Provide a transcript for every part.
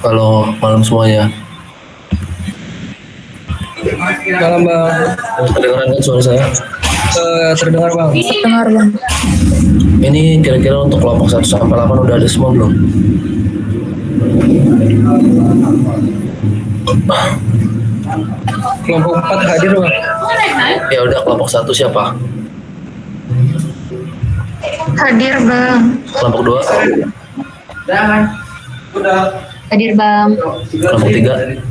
Kalau malam semuanya. Malam bang. Kedengeran kan suara saya? Terdengar bang. Dengar bang. Ini kira-kira untuk kelompok 1 sampai 8 udah ada semua belum? Kelompok 4 hadir bang. Ya udah, kelompok 1 siapa? Hadir bang. Kelompok 2? Hadir bang. Kelompok 3?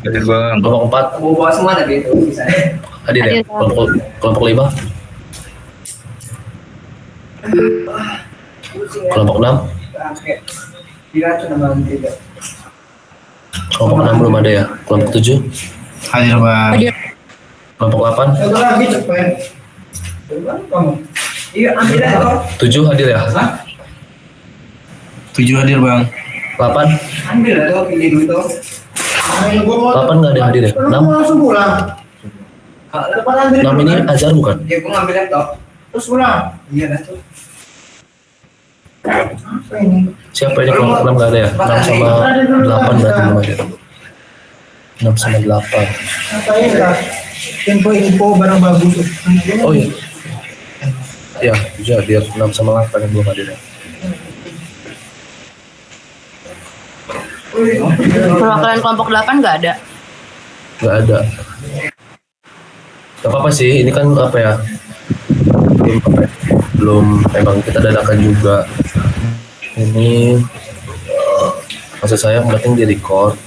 Hadir bang. Kelompok 4? Bawa semua tapi itu bisa. Hadir ya? Hadir, Bang. Kelompok 5? Kelompok 6? Diracun sama tidak. Kelompok 6 belum ada ya? Kelompok 7? Hadir bang. Hadir. Kelompok 8? Satu lagi cepet. Kamu. Iya ambil aja. 7 hadir ya? 7 hadir bang. 8? Ambil aja pilih dulu tuh. 8 nggak ada yang hadir ya? 6? Langsung pulang. 6 ini Azhar bukan? Ya gua ngambil laptop. Terus pulang. Iya dah tuh. Apa ini? Siapa ini kelompok 6 nggak ada ya? 6 sama 8 berarti belum ada. 6 sama 8. Apa ini kak? Info barang bagus. Oh iya. Ya, 7 hadir. 6 sama 8 yang belum hadir ya. Perwakilan kelompok 8 nggak ada. Nggak ada. Gak apa-apa sih, ini kan apa ya? Belum emang kita dadakan juga. Ini maksud saya penting di record.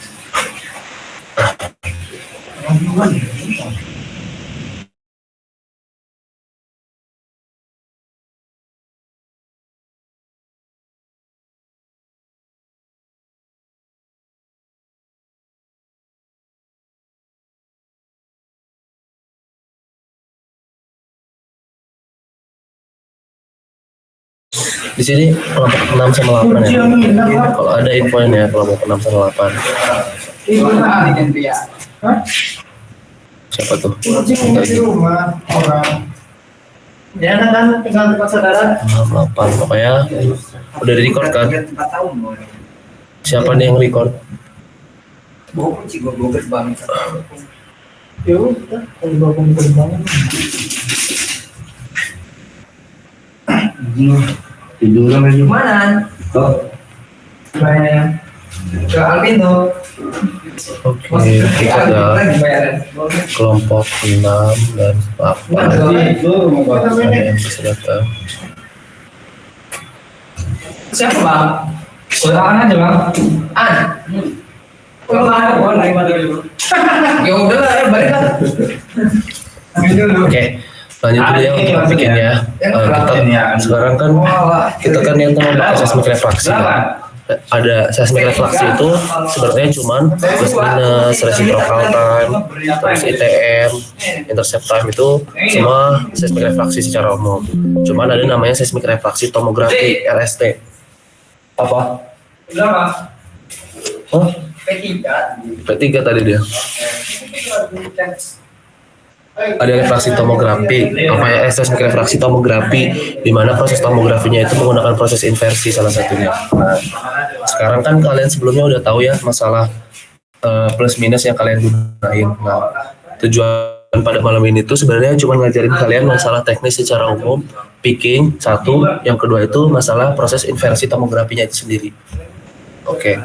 Di sini kelompok 6 sama 8 ya. Kalau ada infonya ya kelompok 6 sama 8. Siapa tuh? Di rumah orang. Ya kan tinggal tempat saudara. 6, 8 pokoknya udah di record kan? 4 tahun mau. Siapa nih yang record? Bawa kunci gua gerbang. Ya udah, kalau bawa gerbang. Tiduran aja. Mana? Oh. Bayarnya. Ke Alvino. Oke, kita ada kelompok 6 dan 8 yang berserta. Siapa bang? Soalnya aja bang. Kalau ada boleh dulu. Ya udah lah, balik lah. Oke, lanjut dulu ya untuk bikinnya. Kita sekarang kan kita kan yang membahas seismik refraksi kan. Ada seismik refraksi itu sebenarnya cuman plus minus reciprocal time, terus ITM, intercept time itu semua seismik refraksi secara umum. Cuman ada namanya seismik refraksi tomografi LST. Apa? Berapa? Oh, P3. P3 tadi dia. Ada refraksi tomografi, apa ya, seismik refraksi tomografi, di mana proses tomografinya itu menggunakan proses inversi salah satunya. Nah, sekarang kan kalian sebelumnya udah tahu ya masalah plus minus yang kalian gunain. Nah, tujuan pada malam ini tuh sebenarnya cuma ngajarin kalian masalah teknis secara umum, picking satu, yang kedua itu masalah proses inversi tomografinya itu sendiri. Oke.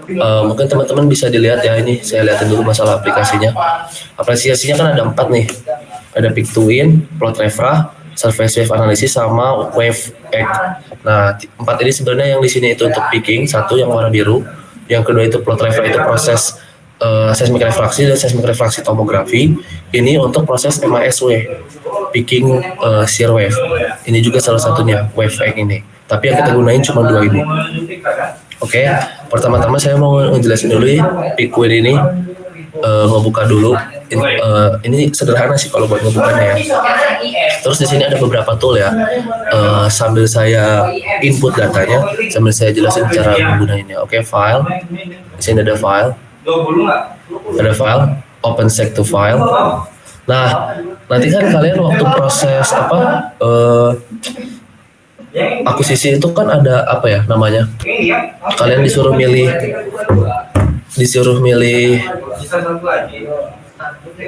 Mungkin teman-teman bisa dilihat ya, ini saya lihatin dulu masalah aplikasinya. Aplikasinya kan ada 4 nih, ada Pick to Win, Plot Refra, Surface Wave Analysis, sama Wave Egg. Nah, 4 ini sebenarnya yang di sini itu untuk picking, satu yang warna biru, yang kedua itu Plot Refra itu proses seismik refraksi dan seismik refraksi tomografi. Ini untuk proses MASW, picking shear wave. Ini juga salah satunya Wave Egg ini. Tapi yang kita gunain cuma 2 ini. Oke, pertama-tama saya mau ngejelasin dulu ya, Pickwin ini ngebuka dulu. Ini sederhana sih kalau buat ngebukanya ya. Terus di sini ada beberapa tool ya. Sambil saya input datanya, sambil saya jelasin cara menggunakannya. Oke, file. Di sini ada file. Open sec to file. Nah, nanti kan kalian waktu proses akuisisi itu kan ada apa ya namanya? Kalian disuruh milih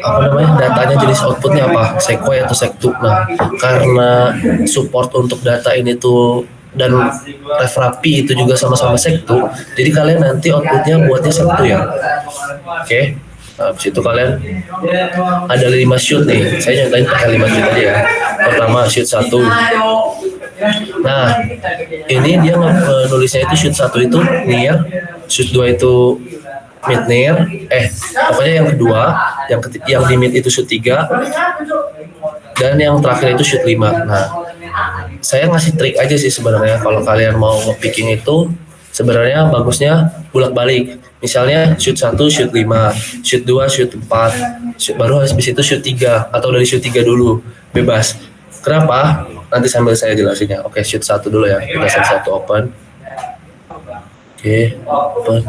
apa namanya, datanya jenis outputnya apa, sequoia atau sectu. Nah, karena support untuk data ini tuh dan refrapi itu juga sama-sama sectu, jadi kalian nanti outputnya buatnya sectu ya. Oke. Nah, habis itu kalian ada 5 shoot nih, saya nyontain pakai 5 shoot aja ya. Pertama shoot 1. Nah, ini dia nulisnya itu shoot 1 itu near, shoot 2 itu mid near, pokoknya yang kedua, yang di mid itu shoot 3, dan yang terakhir itu shoot 5. Nah, saya ngasih trik aja sih sebenarnya kalau kalian mau picking itu sebenarnya bagusnya bolak-balik. Misalnya shoot 1 shoot 5, shoot 2 shoot 4, baru habis itu shoot 3 atau dari shoot 3 dulu, bebas. Kenapa? Nanti sambil saya jelasin ya. Oke, shoot 1 dulu ya. Kita set 1 open. Oke, open.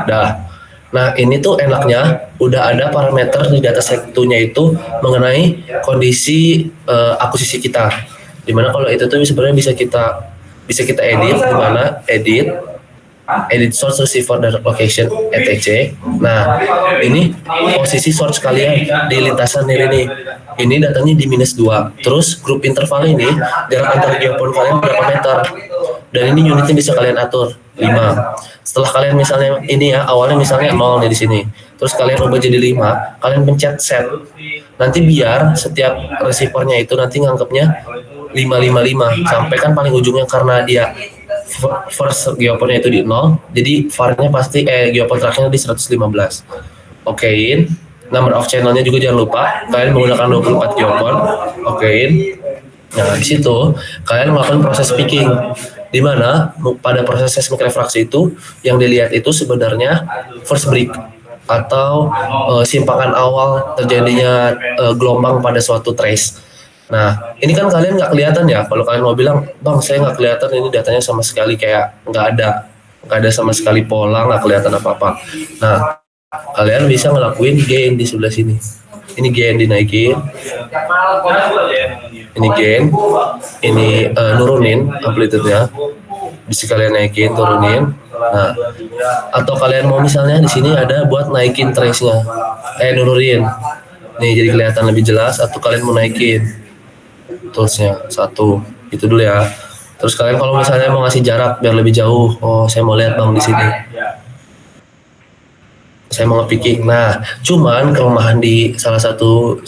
Dah. Nah, ini tuh enaknya udah ada parameter di data sectunya itu mengenai kondisi akuisisi kita. Dimana kalau itu tuh sebenarnya bisa kita edit, dimana edit source receiver direct location etc. Nah, ini posisi source kalian di lintasan ini. Ini datanya di -2. Terus grup interval ini jarak antara geopon kalian berapa meter. Dan ini unitnya bisa kalian atur 5. Setelah kalian misalnya ini ya, awalnya misalnya 0 nih di sini. Terus kalian ubah jadi 5, kalian pencet set. Nanti biar setiap receivernya itu nanti nganggapnya 555 sampai kan paling ujungnya, karena dia first geoponnya itu di 0, jadi var-nya pasti geopon terakhirnya di 115. Okein, number of channel-nya juga jangan lupa kalian menggunakan 24 geopon. Okein. Nah, di situ kalian melakukan proses picking, di mana pada proses seismic refraksi itu yang dilihat itu sebenarnya first break atau simpangan awal terjadinya gelombang pada suatu trace. Nah, ini kan kalian nggak kelihatan ya. Kalau kalian mau bilang, bang, saya nggak kelihatan ini datanya sama sekali, kayak nggak ada sama sekali pola, nggak kelihatan apa-apa. Nah, kalian bisa ngelakuin gain di sebelah sini. Ini gain dinaikin, ini gain, ini nurunin amplitude-nya, bisa kalian naikin, turunin. Nah, atau kalian mau misalnya di sini ada buat naikin trace-nya, nurunin. Nih jadi kelihatan lebih jelas, atau kalian mau naikin toolsnya 1, itu dulu ya. Terus kalian kalau misalnya mau ngasih jarak biar lebih jauh, oh saya mau lihat bang di sini, saya mau nge-picking. Nah, cuman kelemahan di salah satu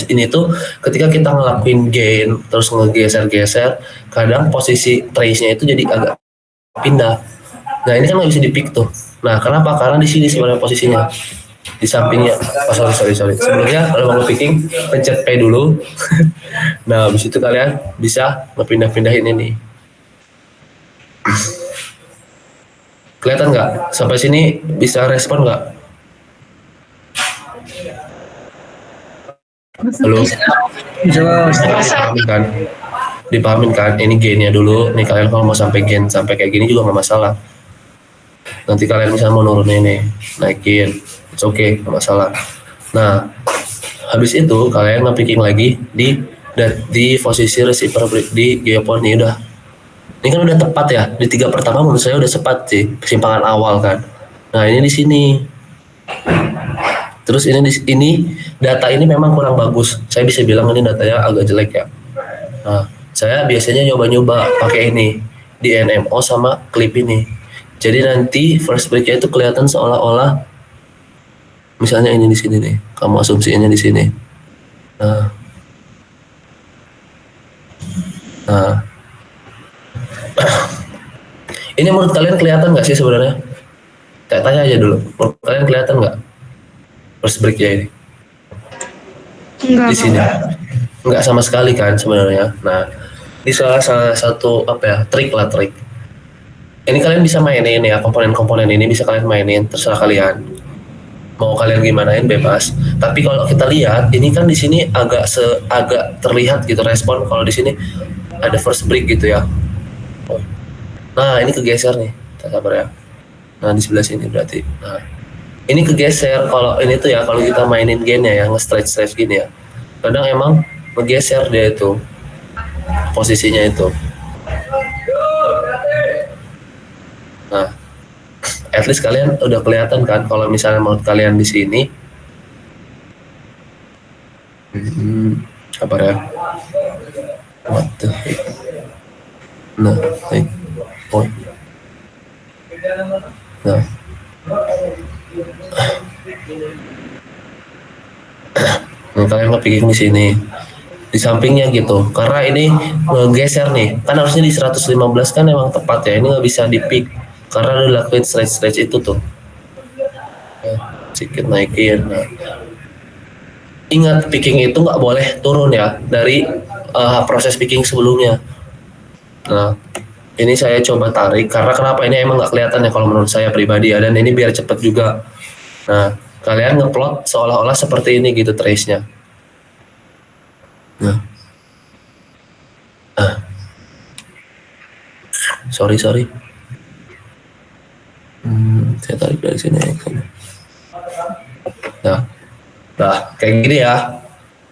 ini tuh ketika kita ngelakuin gain terus ngegeser-geser, kadang posisi trace-nya itu jadi agak pindah. Nah, ini kan nggak bisa di-pick tuh. Nah, kenapa? Karena di sini sebenarnya posisinya di sampingnya. Sorry. Sebelumnya kalau mau picking, pencet P dulu. Nah, habis itu kalian bisa ngepindah-pindahin ini. Kelihatan nggak? Sampai sini bisa respon nggak? Halo? Dipahamin kan? Ini gainnya dulu. Nih kalian kalau mau sampai gain sampai kayak gini juga nggak masalah. Nanti kalian misalnya mau nurunin ini, naikin, it's okay, nggak masalah. Nah, habis itu kalian nge-picking lagi di posisi receiver di geopon ini udah. Ini kan udah tepat ya, di 3 pertama menurut saya udah tepat sih, kesimpangan awal kan. Nah, ini di sini. Terus ini data ini memang kurang bagus. Saya bisa bilang ini datanya agak jelek ya. Nah, saya biasanya nyoba-nyoba pakai ini di NMO sama klip ini. Jadi nanti first break-nya itu kelihatan seolah-olah misalnya ini di sini nih. Kamu asumsinya di sini. Nah. Ini menurut kalian kelihatan nggak sih sebenarnya? Tanya aja dulu. Menurut kalian kelihatan nggak first break-nya ini? Enggak. Di sini. Nggak sama sekali kan sebenarnya. Nah, ini salah satu trik. Ini kalian bisa mainin ya, komponen-komponen ini bisa kalian mainin, terserah kalian. Mau kalian gimanain bebas. Tapi kalau kita lihat, ini kan di sini agak terlihat gitu respon kalau di sini ada first break gitu ya. Nah, ini kegeser nih. Sabar ya. Nah, di sebelah sini berarti. Nah, ini kegeser kalau ini tuh ya, kalau kita mainin gainnya ya, nge-stretch gini ya. Kadang emang ngegeser dia itu posisinya itu. Nah, at least kalian udah kelihatan kan kalau misalnya menurut kalian di sini apa ya? What the heck? Nah, oh. Nah. Nah, kalian nge-picking di sini di sampingnya gitu karena ini ngegeser nih kan harusnya di 115 kan emang tepat ya, ini nggak bisa di pick karena udah lakuin stretch itu tuh ya, sedikit naikin. Nah, ingat picking itu nggak boleh turun ya dari proses picking sebelumnya. Nah, ini saya coba tarik karena kenapa, ini emang nggak kelihatan ya kalau menurut saya pribadi ya, dan ini biar cepet juga. Nah, kalian ngeplot seolah-olah seperti ini gitu trace-nya. Nah. Sorry. Saya tarik dari sini. Nah, kayak gini ya.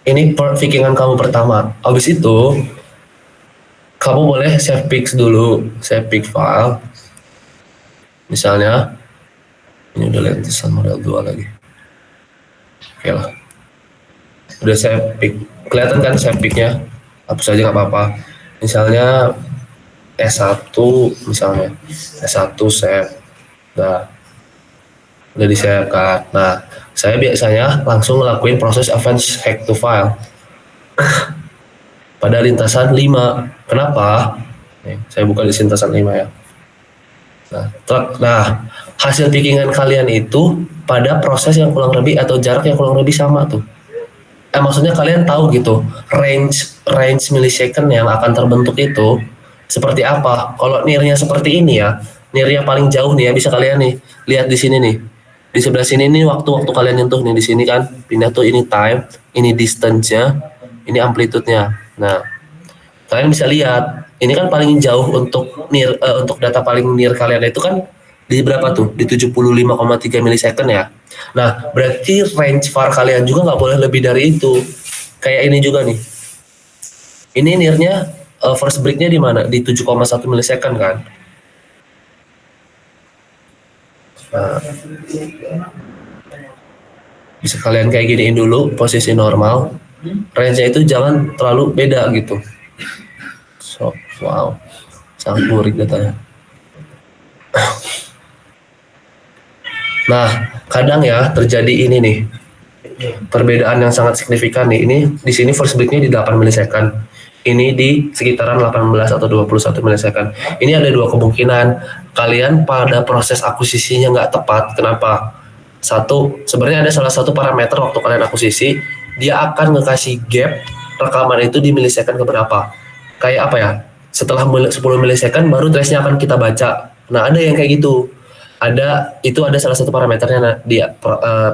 Ini pickingan kamu pertama. Habis itu, kamu boleh save pics dulu, save pic file. Misalnya, ini udah lentesan model 2 lagi. Oke lah. Udah save pic. Kelihatan kan save pic-nya? Hapus aja nggak apa-apa. Misalnya S1 misalnya. S1 save. Nah, udah di-save kan. Nah, saya biasanya langsung ngelakuin proses advance hack to file. Pada lintasan 5. Kenapa? Nih, saya buka di lintasan 5 ya. Nah, hasil pickingan kalian itu pada proses yang kurang lebih atau jarak yang kurang lebih sama tuh. Maksudnya kalian tahu gitu range millisecond yang akan terbentuk itu seperti apa. Kalau nearnya seperti ini ya, nearnya paling jauh nih ya, bisa kalian nih lihat di sini nih. Di sebelah sini nih waktu kalian nyentuh nih, di sini kan pindah tuh, ini time, ini distance-nya, ini amplitude-nya. Nah, kalian bisa lihat ini kan paling jauh untuk near untuk data paling near kalian itu kan di berapa tuh? Di 75,3 millisecond ya. Nah, berarti range var kalian juga nggak boleh lebih dari itu. Kayak ini juga nih. Ini nearnya first break-nya di mana? Di 7,1 millisecond kan. Nah, bisa kalian kayak giniin dulu posisi normal. Range-nya itu jangan terlalu beda gitu. So, wow. Sangat lurik datanya. Nah, kadang ya terjadi ini nih, perbedaan yang sangat signifikan nih. Ini di sini first break-nya di 8 millisecond. Ini di sekitaran 18 atau 21 millisecond. Ini ada dua kemungkinan. Kalian pada proses akuisisinya nggak tepat. Kenapa? Satu, sebenarnya ada salah satu parameter waktu kalian akuisisi, dia akan ngekasih gap rekaman itu di millisecond keberapa. Kayak apa ya? Setelah 10 millisecond baru trace-nya akan kita baca. Nah, ada yang kayak gitu. Itu ada salah satu parameternya dia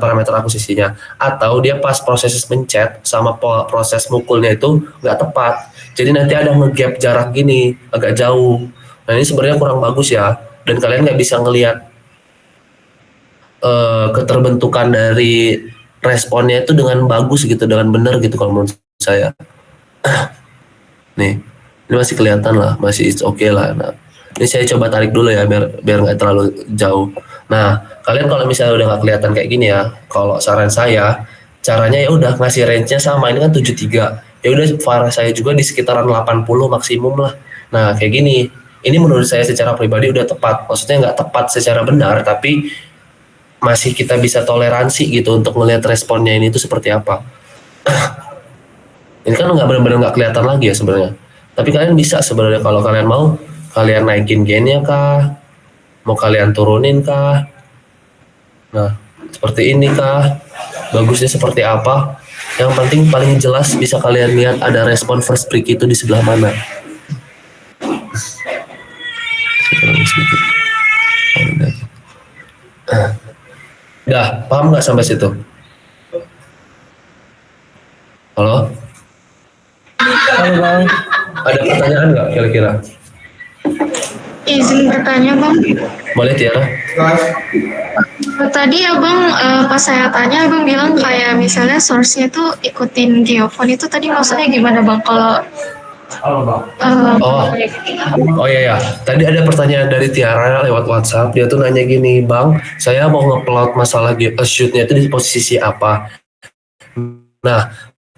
parameter akuisisinya, atau dia pas proses mencet sama proses mukulnya itu nggak tepat, jadi nanti ada nge-gap jarak gini agak jauh. Nah, ini sebenarnya kurang bagus ya, dan kalian nggak bisa ngelihat keterbentukan dari responnya itu dengan bagus gitu, dengan benar gitu kalau menurut saya. Nih, ini masih kelihatan lah, masih it's okay lah. Nah, ini saya coba tarik dulu ya biar nggak terlalu jauh. Nah, kalian kalau misalnya udah nggak kelihatan kayak gini ya, kalau saran saya caranya ya udah ngasih range-nya sama. Ini kan 73. Ya udah VAR saya juga di sekitaran 80 maksimum lah. Nah, kayak gini. Ini menurut saya secara pribadi udah tepat. Maksudnya nggak tepat secara benar, tapi masih kita bisa toleransi gitu untuk melihat responnya ini tuh seperti apa. Ini kan nggak benar-benar nggak kelihatan lagi ya sebenarnya. Tapi kalian bisa sebenarnya kalau kalian mau, kalian naikin gainnya kah? Mau kalian turunin kah? Nah, seperti ini kah? Bagusnya seperti apa? Yang penting paling jelas bisa kalian lihat ada respon first break itu di sebelah mana. Udah, paham nggak sampai situ? Halo? Halo Bang. Ada pertanyaan nggak kira-kira? Izin bertanya Bang. Boleh Tiara? Tadi Abang pas saya tanya Abang bilang kayak misalnya source-nya tuh ikutin geofone, itu tadi maksudnya gimana Bang? Kalau Halo bang. Oh. Oh iya ya, tadi ada pertanyaan dari Tiara lewat WhatsApp. Dia tuh nanya gini, Bang, saya mau ngeplot masalah shootnya itu di posisi apa? Nah,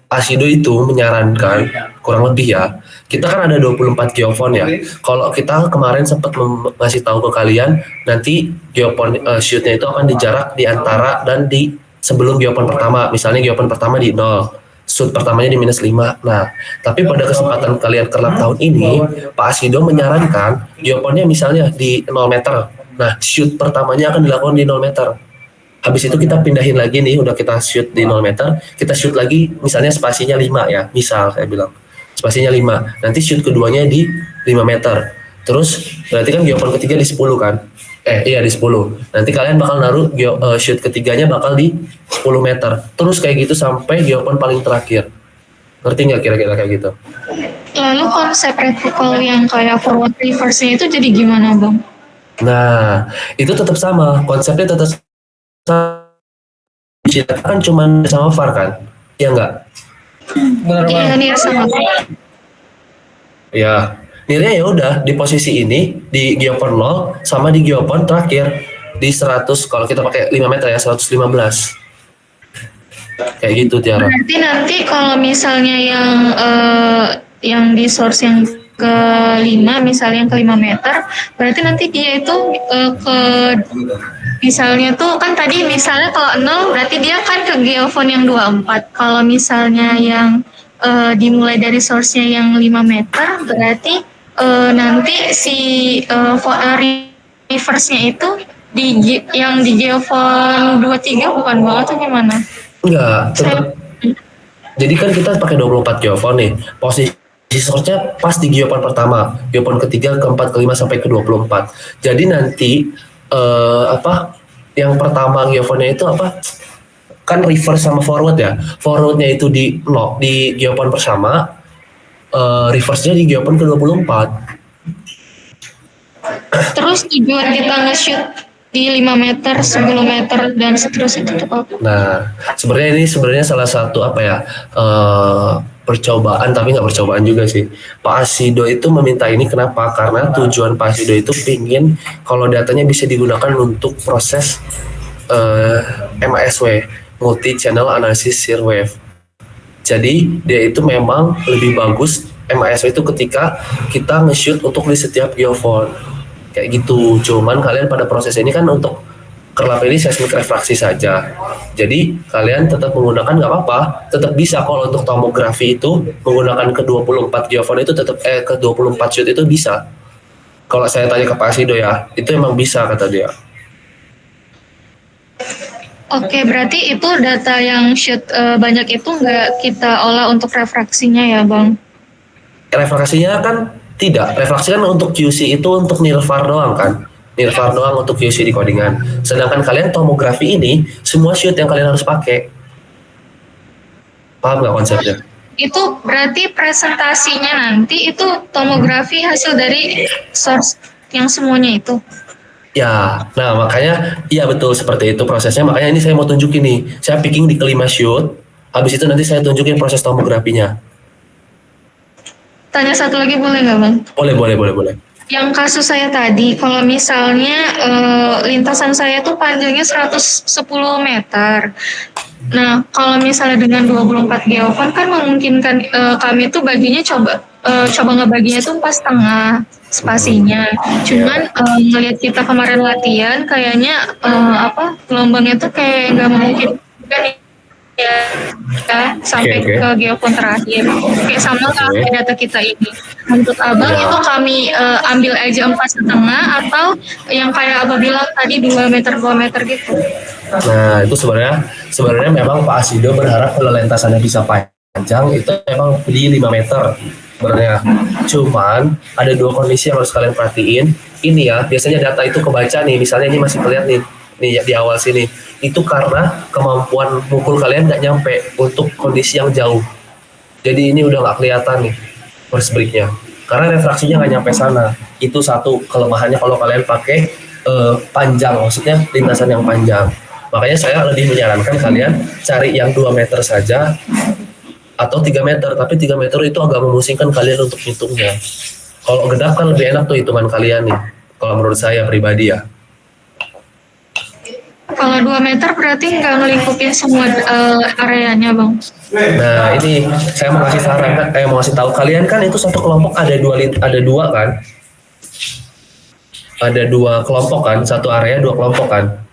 Asido itu menyarankan kurang lebih ya. Kita kan ada 24 geofon ya. Kalau kita kemarin sempat ngasih tahu ke kalian, nanti geofon shootnya itu akan dijarak di antara dan di sebelum geofon pertama. Misalnya geofon pertama di 0, shoot pertamanya di -5. Nah, tapi pada kesempatan kalian kelab tahun ini, Pak Asido menyarankan geofonnya misalnya di 0 meter. Nah, shoot pertamanya akan dilakukan di 0 meter. Habis itu kita pindahin lagi nih, udah kita shoot di 0 meter, kita shoot lagi misalnya spasinya 5 ya, misal saya bilang. Spasinya 5, nanti shoot keduanya di 5 meter. Terus berarti kan geofon ketiga di 10 kan? Iya di 10. Nanti kalian bakal naruh shoot ketiganya bakal di 10 meter. Terus kayak gitu sampai geofon paling terakhir. Ngerti nggak kira-kira kayak gitu? Lalu konsep reticle yang kayak forward reverse-nya itu jadi gimana bang? Nah, itu tetap sama. Konsepnya tetap sama. Kita kan cuma sama VAR kan? Iya nggak? Bener bang. Iya nih sama. Ya, nilainya ya udah di posisi ini di geopon 0 sama di geopon terakhir di 100, kalau kita pakai 5 meter ya 115. Kayak gitu Tiara. Berarti nanti kalau misalnya yang di source yang ke-5, misalnya yang ke-5 meter, berarti nanti dia itu ke misalnya tuh kan tadi misalnya kalau 0 berarti dia kan ke geofon yang 24. Kalau misalnya yang dimulai dari source-nya yang 5 meter berarti nanti si reverse-nya itu yang di geofon 23 bukan bang atau gimana? Enggak, tetap. Jadi kan kita pakai 24 geofon nih. Posisi source-nya pas di geofon pertama, geofon ketiga, keempat, kelima sampai ke 24. Jadi nanti yang pertama geofonnya itu apa? Kan reverse sama forward ya. Forwardnya itu di geofon bersama, reverse-nya di geofon ke-24. Terus tujuan kita nge-shoot di 5 meter, 10 meter, dan seterusnya itu apa? Nah, sebenarnya salah satu percobaan, tapi nggak percobaan juga sih. Pak Asido itu meminta ini kenapa? Karena tujuan Pak Asido itu pingin kalau datanya bisa digunakan untuk proses MASW, Multi Channel Analysis Shear Wave. Jadi dia itu memang lebih bagus MASW itu ketika kita nge-shoot untuk di setiap geofon. Kayak gitu. Cuman kalian pada proses ini kan untuk kerlap ini seismik refraksi saja. Jadi kalian tetap menggunakan nggak apa-apa, tetap bisa kalau untuk tomografi itu menggunakan ke 24 geofon itu tetap ke 24 shoot itu bisa. Kalau saya tanya ke Pak Asido ya, itu emang bisa kata dia. Oke, berarti itu data yang shoot banyak itu nggak kita olah untuk refraksinya ya bang? Refraksinya kan tidak, refraksi kan untuk QC itu untuk nilvar doang kan. Nilvar doang untuk QC di codingan. Sedangkan kalian tomografi ini semua shoot yang kalian harus pakai. Paham nggak konsepnya? Itu berarti presentasinya nanti itu tomografi hasil dari source yang semuanya itu. Ya, nah makanya iya betul seperti itu prosesnya. Makanya ini saya mau tunjukin nih. Saya picking di ke-5 shoot. Habis itu nanti saya tunjukin proses tomografinya. Tanya satu lagi boleh nggak bang? Boleh. Yang kasus saya tadi, kalau misalnya lintasan saya tuh panjangnya 110 meter. Nah, kalau misalnya dengan 24 geofon kan memungkinkan kami tuh baginya coba ngebaginya tuh 4,5 spasinya. Cuman ngelihat kita kemarin latihan, kayaknya gelombangnya tuh kayak nggak memungkinkan ya sampai Oke. ke geofon terakhir. Oke, sama kayak data kita ini. Menurut abang itu kami ambil aja 4,5 atau yang kayak abang bilang tadi 2 meter gitu. Nah, itu sebenarnya memang Pak Asido berharap kalau lintasannya bisa panjang itu memang di 5 meter sebenarnya. Cuman ada dua kondisi yang harus kalian perhatiin. Ini ya, biasanya data itu kebaca nih, misalnya ini masih kelihatan nih di awal sini. Itu karena kemampuan mukul kalian nggak nyampe untuk kondisi yang jauh. Jadi ini udah nggak kelihatan nih first break-nya. Karena refraksinya nggak nyampe sana. Itu satu kelemahannya kalau kalian pakai panjang, maksudnya lintasan yang panjang. Makanya saya lebih menyarankan kalian cari yang 2 meter saja atau 3 meter, tapi 3 meter itu agak memusingkan kalian untuk hitungnya. Kalau genap kan lebih enak tuh hitungan kalian nih, kalau menurut saya pribadi ya. Kalau 2 meter berarti nggak ngelingkupin semua areanya, Bang. Nah ini saya mau kasih saran kan, mau kasih tahu kalian kan itu satu kelompok ada dua kan, ada 2 kelompok kan, satu area 2 kelompok kan.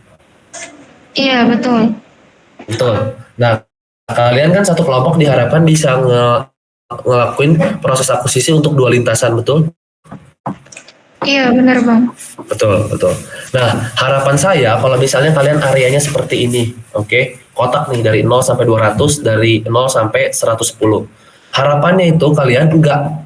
Iya, betul. Betul. Nah kalian kan satu kelompok diharapkan bisa ngelakuin proses akuisisi untuk 2 lintasan, betul? Iya, benar, Bang. Betul, betul. Nah, harapan saya kalau misalnya kalian areanya seperti ini, oke? Kotak nih dari 0 sampai 200, dari 0 sampai 110. Harapannya itu kalian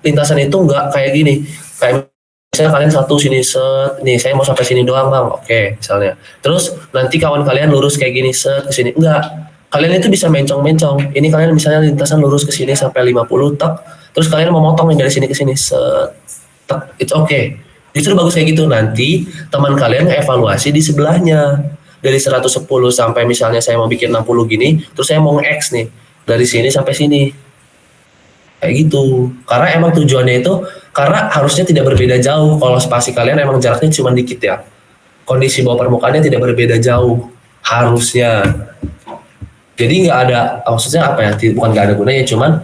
lintasan itu enggak kayak gini. Kayak misalnya kalian satu sini set, nih saya mau sampai sini doang, Bang. Oke, misalnya. Terus nanti kawan kalian lurus kayak gini set ke sini. Enggak. Kalian itu bisa mencong-mencong. Ini kalian misalnya lintasan lurus ke sini sampai 50 tak. Terus kalian mau motong nih dari sini ke sini set. Tak. It's okay. Justru bagus kayak gitu, nanti teman kalian nge-evaluasi di sebelahnya dari 110 sampai misalnya saya mau bikin 60 gini, terus saya mau nge-X nih dari sini sampai sini kayak gitu. Karena emang tujuannya itu karena harusnya tidak berbeda jauh. Kalau spasi kalian emang jaraknya cuma dikit ya, kondisi bawah permukaannya tidak berbeda jauh harusnya. Jadi nggak ada, maksudnya apa ya, bukan nggak ada gunanya, cuman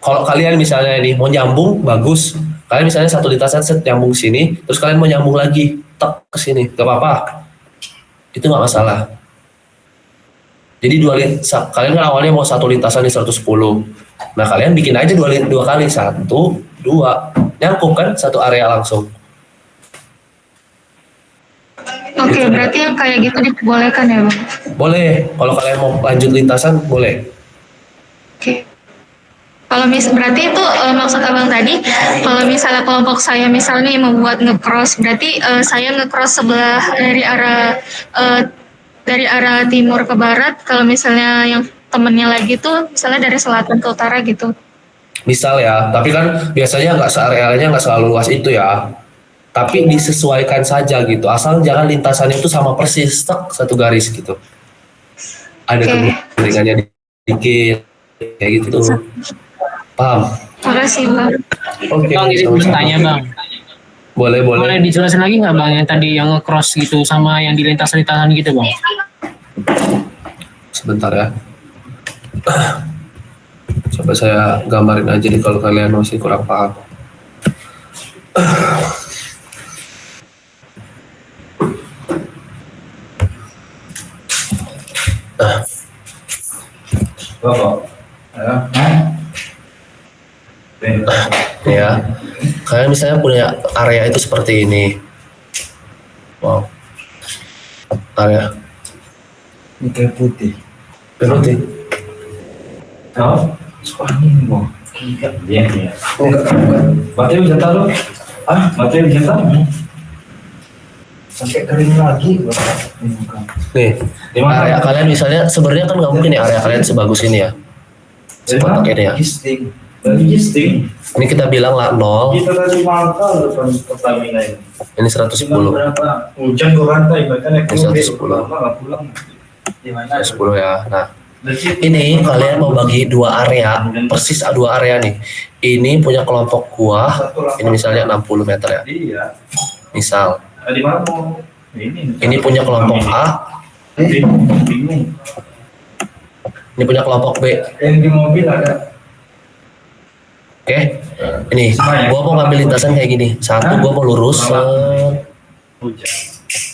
kalau kalian misalnya ini mau nyambung bagus. Kalian misalnya satu lintasan set nyambung sini, terus kalian mau nyambung lagi, tek ke sini, gak apa-apa. Itu nggak masalah. Jadi kalian kan awalnya mau satu lintasan di 110. Nah kalian bikin aja dua kali, 1, 2, nyangkut kan satu area langsung. Oke, berarti yang kayak gitu diperbolehkan ya, Bang? Boleh, kalau kalian mau lanjut lintasan boleh. Oke. Kalau berarti itu maksud abang tadi, kalau misalnya kelompok saya misalnya yang membuat nge-cross, berarti saya nge-cross sebelah dari arah timur ke barat. Kalau misalnya yang temennya lagi tuh misalnya dari selatan ke utara gitu. Misal ya, tapi kan biasanya areanya nggak selalu luas itu ya. Tapi disesuaikan saja gitu, asal jangan lintasannya itu sama persis, tek, satu garis gitu. Ada kemiringannya dikit, kayak gitu tuh. Paham? Makasih, Bang. Oke, Bang, jadi bertanya, Bang. Boleh. Boleh dijelasin lagi nggak, Bang, yang tadi yang cross gitu sama yang di lintasan-lintasan gitu, Bang? Sebentar ya. Coba saya gambarin aja nih kalau kalian masih kurang paham. Ya, kalian misalnya punya area itu seperti ini. Wow. Area. Ini kayak putih. Berarti. Oh, soalnya ini bang. Iya. Enggak. Baterai bisa taruh. Baterai bisa taruh. Sampai kering lagi. Nih, area kalian misalnya sebenarnya kan nggak mungkin ya area kalian sebagus ini ya. Sekotak ini ya. Logistik. Ini kita bilang lah 0. Kita tadi mangkal depan Pertamina ini. Ini 110. Berapa? Hujan dua rantai, bahkan Ini 110. pulang. Di mana? 10 ya. Nah, ini kalian mau bagi 2 area, persis 2 area nih. Ini punya kelompok gua, ini misalnya 60 meter ya. Iya. Misal. Di mana mau? Ini punya kelompok A, Bingung. ini punya kelompok B. Yang di mobil ada. Oke, ini gua mau ngambil lintasan kayak gini. Satu gua mau lurus. Hujan.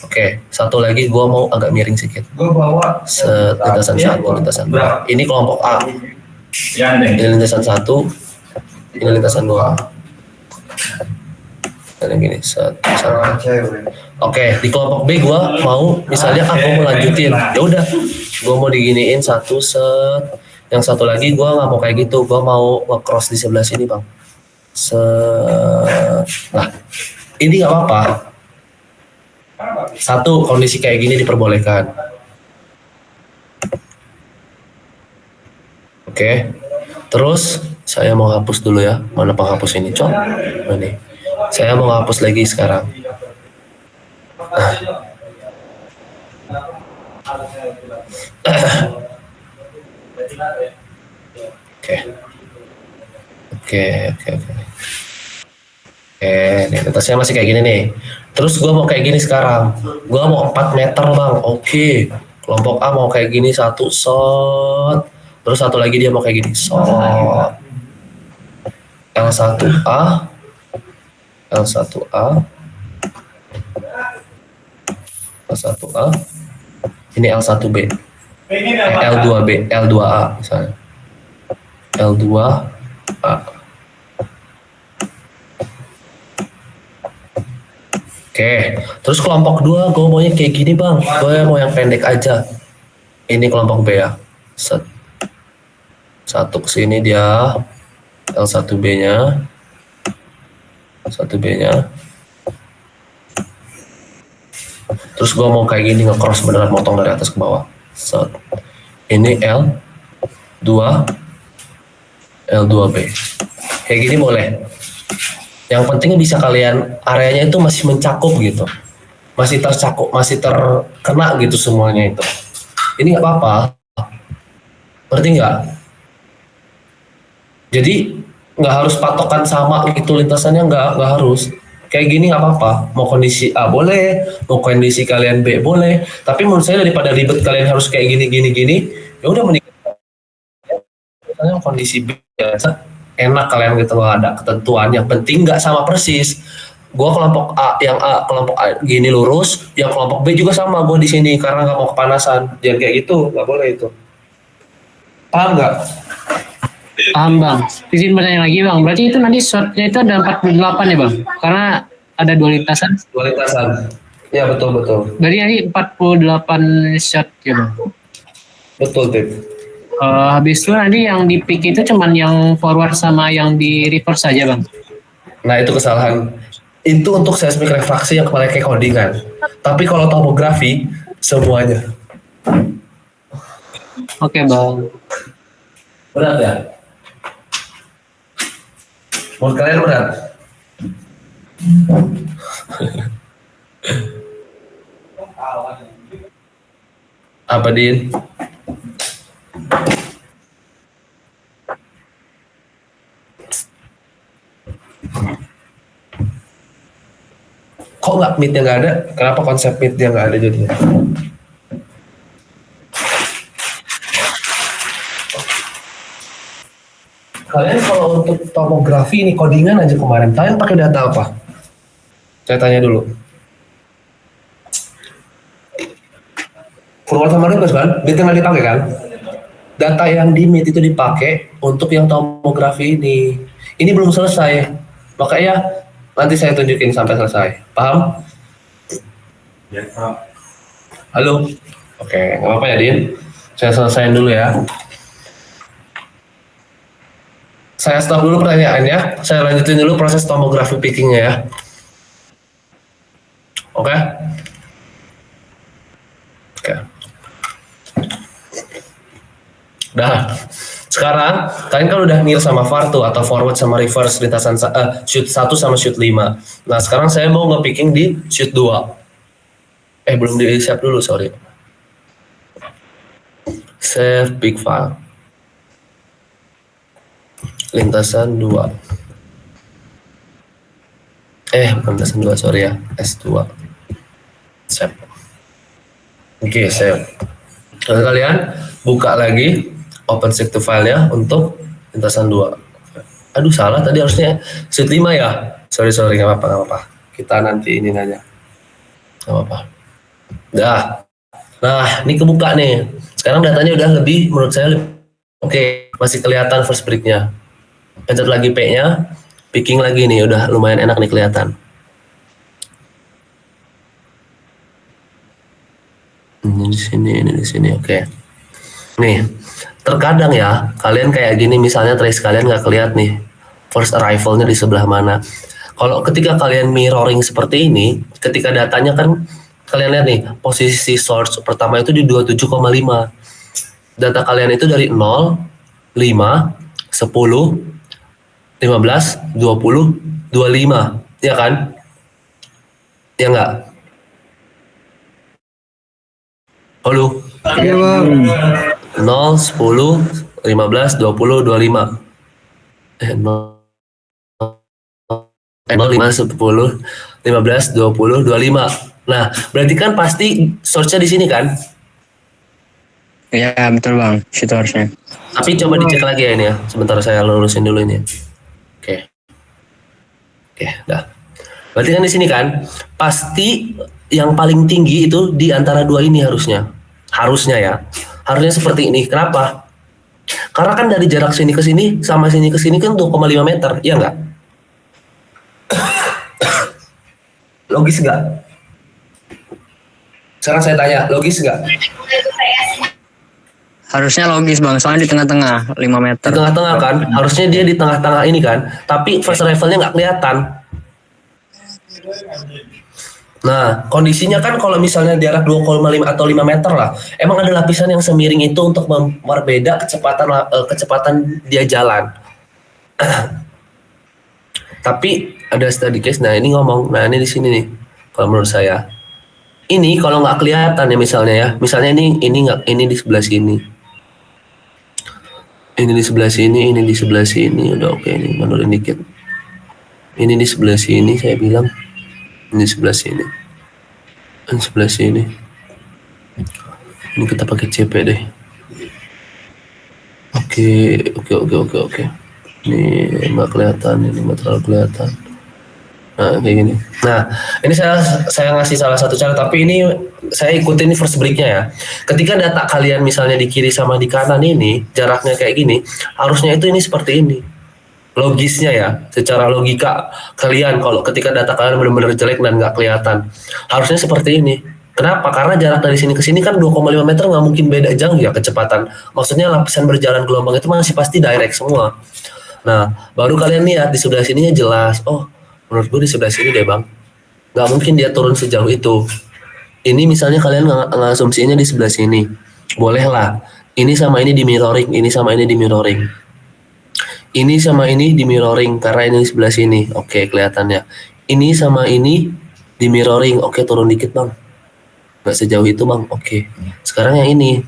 Oke, satu lagi gua mau agak miring sedikit. Gue bawa. Lintasan 1, lintasan 2. Ini kelompok A. Ya, Ini lintasan 1, ini lintasan 2. Dan yang gini, Oke, di kelompok B gua mau misalnya gua mau lanjutin. Ya udah, gua mau diginiin satu set. Yang satu lagi gua nggak mau kayak gitu, gua mau cross di sebelah sini, Bang. Nah, ini nggak apa-apa. Satu, kondisi kayak gini diperbolehkan. Oke. Terus saya mau hapus dulu ya. Mana penghapus ini, Cok? Ini. Saya mau hapus lagi sekarang. Oke. Oke. Nih lintasnya masih kayak gini nih. Terus gue mau kayak gini sekarang. Gue mau 4 meter bang. Oke. Kelompok A mau kayak gini satu shot. Terus satu lagi dia mau kayak gini shot. L1A, L1A, L1A. Ini L1B. L2B, L2A misalnya. L2A. Oke, terus kelompok 2 gue maunya kayak gini bang, gue mau yang pendek aja. Ini kelompok B ya. Satu ke sini dia L1B-nya. 1B-nya. Terus gue mau kayak gini nge-cross beneran motong dari atas ke bawah. Set. Ini L2B. Kayak gini boleh. Yang penting bisa kalian areanya itu masih mencakup gitu, masih tercakup, masih terkena gitu semuanya itu. Ini nggak apa-apa, ngerti nggak? Jadi nggak harus patokan sama gitu lintasannya, nggak harus. Kayak gini nggak apa-apa. Mau kondisi A boleh, mau kondisi kalian B boleh. Tapi menurut saya daripada ribet kalian harus kayak gini, ya udah mending misalnya kondisi B biasa. Enak kalian gitu, nggak ada ketentuan. Yang penting nggak sama persis. Gue kelompok A, yang A kelompok A gini lurus, yang kelompok B juga sama gue di sini karena nggak mau kepanasan. Jangan kayak gitu, nggak boleh itu. Paham nggak? Paham bang. Izin bertanya lagi bang. Berarti itu nanti shotnya itu ada 48 ya bang? Karena ada 2 lintasan. 2 lintasan. Ya betul. Berarti nanti 48 shot ya bang? Betul Tip. Habis itu nanti yang di pick itu cuman yang forward sama yang di reverse saja bang. Nah itu kesalahan. Itu untuk seismik refraksi yang pakai codingan. Tapi kalau topografi semuanya. Oke bang. Berat ya? Menurut kalian berat? Apa Din? Kok nggak meet-nya nggak ada? Kenapa konsep meet-nya nggak ada jadinya? Kalian kalau untuk topografi ini codingan aja kemarin, kalian pakai data apa? Saya tanya dulu. Forward sama reverse kan? Meet yang nggak dipakai kan? Data yang di meet itu dipakai untuk yang topografi ini. Ini belum selesai. Makanya nanti saya tunjukin sampai selesai. Paham? Ya, Pak. Halo? Oke, nggak apa-apa ya, Din. Saya selesaiin dulu ya. Saya stop dulu pertanyaannya. Saya lanjutin dulu proses tomografi pickingnya ya. Oke? Oke. Dah. Sekarang kalian kan udah nil sama VAR tuh atau forward sama reverse lintasan shoot 1 sama shoot 5. Nah, sekarang saya mau nge-picking di shoot 2. Belum di-save dulu, sorry. Save pick file. Lintasan 2. Bukan lintasan 2, sorry ya. S2. Save. Oke, save. Lalu kalian buka lagi OpenStreet to file-nya untuk lintasan 2. Aduh, salah tadi harusnya shoot 5 ya. Sorry, nggak apa-apa. Kita nanti ini aja. Nggak apa-apa. Dah. Nah, ini kebuka nih. Sekarang datanya udah lebih, menurut saya lebih oke. Masih kelihatan first break-nya. Pencet lagi P-nya, picking lagi nih, udah lumayan enak nih kelihatan. Ini di sini, oke. Nih, terkadang ya, kalian kayak gini misalnya trace kalian nggak kelihatan nih, first arrival-nya di sebelah mana. Kalau ketika kalian mirroring seperti ini, ketika datanya kan, kalian lihat nih, posisi source pertama itu di 27,5. Data kalian itu dari 0, 5, 10, 15, 20, 25, ya kan? Ya nggak? Halo? Iya bang. 0, 10, 15, 20, 25. 0. 0, 5, 10, 15, 20, 25. Nah, berarti kan pasti source-nya di sini kan? Iya betul bang, situ harusnya. Tapi coba dicek lagi ya ini ya. Sebentar saya lurusin dulu ini. Oke. Oke, dah. Berarti kan di sini kan pasti yang paling tinggi itu di antara dua ini harusnya. Harusnya ya. Harusnya seperti ini. Kenapa? Karena kan dari jarak sini ke sini sama sini ke sini kan 2,5 meter, iya nggak? Logis nggak? Sekarang saya tanya, logis nggak? Harusnya logis bang, soalnya di tengah-tengah 5 meter. Di tengah-tengah kan, harusnya dia di tengah-tengah ini kan, tapi first levelnya nggak kelihatan. Nah, kondisinya kan kalau misalnya jarak 2,5 atau 5 meter lah, emang ada lapisan yang semiring itu untuk memperbeda kecepatan dia jalan. Tapi ada study case, nah ini ngomong, nah ini di sini nih, kalau menurut saya. Ini kalau nggak kelihatan ya misalnya ini di sebelah sini. Ini di sebelah sini, ini di sebelah sini, udah oke ini menurun dikit. Ini di sebelah sini saya bilang, ini di sebelah sini, ini sebelah sini. Ini kita pakai CP deh. Oke. Ini nggak kelihatan, ini nggak terlalu kelihatan. Nah kayak gini. Nah ini saya ngasih salah satu cara, tapi ini saya ikutin first break-nya ya. Ketika data kalian misalnya di kiri sama di kanan ini jaraknya kayak gini, harusnya itu ini seperti ini. Logisnya ya, secara logika kalian kalau ketika data kalian benar-benar jelek dan nggak kelihatan, harusnya seperti ini. Kenapa? Karena jarak dari sini ke sini kan 2,5 meter nggak mungkin beda jauh ya kecepatan. Maksudnya lapisan berjalan gelombang itu masih pasti direct semua. Nah, baru kalian lihat di sebelah sininya jelas. Oh, menurut gue di sebelah sini deh bang. Nggak mungkin dia turun sejauh itu. Ini misalnya kalian ngasumsinya di sebelah sini. Boleh lah. Ini sama ini di mirroring. Ini sama ini di mirroring. Ini sama ini di mirroring. Karena ini di sebelah sini. Oke, kelihatannya. Ini sama ini di mirroring. Oke, turun dikit bang. Nggak sejauh itu bang. Oke. Sekarang yang ini.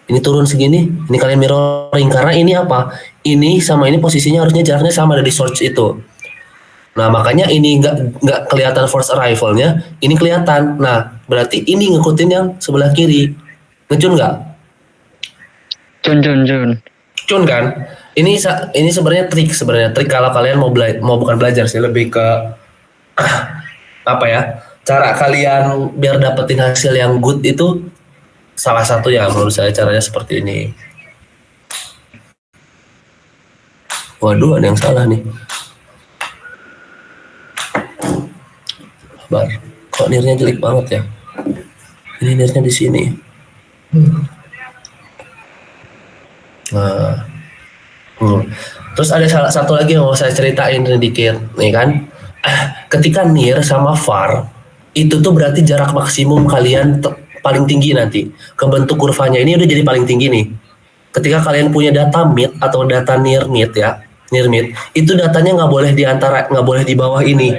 Ini turun segini. Ini kalian mirroring. Karena ini apa? Ini sama ini posisinya harusnya jaraknya sama dari source itu. Nah makanya ini nggak kelihatan first arrival-nya, ini kelihatan. Nah berarti ini ngikutin yang sebelah kiri. Ngecun nggak? Cun kan? Ini sebenarnya trik kalau kalian mau bukan belajar sih, lebih ke apa ya? Cara kalian biar dapetin hasil yang good itu salah satu ya menurut saya caranya seperti ini. Waduh, ada yang salah nih. Bar, kok nirnya jelek banget ya? Ini nirnya di sini. Nah, terus ada salah satu lagi yang mau saya ceritain sedikit, nih kan? Ketika nir sama far itu tuh berarti jarak maksimum kalian paling tinggi nanti. Kebentuk kurvanya ini udah jadi paling tinggi nih. Ketika kalian punya data mid atau data near mid ya, near mid, itu datanya nggak boleh di bawah ini.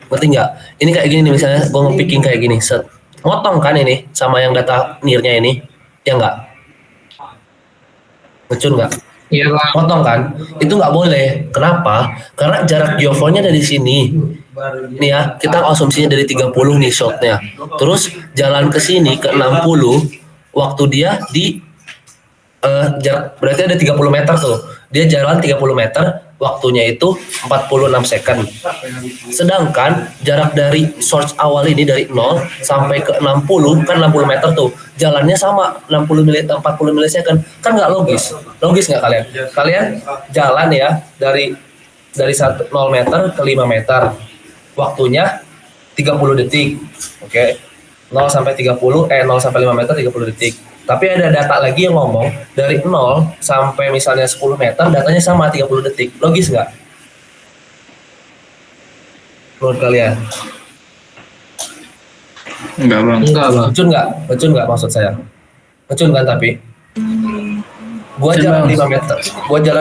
Ngerti nggak? Ini kayak gini nih misalnya, gue nge-picking kayak gini, set, motong kan ini sama yang data near-nya ini, ya nggak? Ngecun nggak? Iya bang. Motong kan? Itu nggak boleh. Kenapa? Karena jarak geophone-nya dari sini. Nih ya, kita asumsinya dari 30 nih shotnya. Terus jalan ke sini ke 60, waktu dia di berarti ada 30 meter tuh. Dia jalan 30 meter, waktunya itu 46 second. Sedangkan jarak dari source awal ini dari 0 sampai ke 60 kan 60 meter tuh. Jalannya sama 40 milisecond. Kan nggak logis. Logis nggak kalian? Kalian jalan ya dari 0 meter ke 5 meter. Waktunya 30 detik. Oke. 0 sampai 30 0 sampai 5 meter 30 detik. Tapi ada data lagi yang ngomong dari 0 sampai misalnya 10 meter datanya sama 30 detik. Logis nggak? Menurut kalian? Enggak bang. Ngecun nggak maksud saya? Ngecun kan tapi? Gua jalan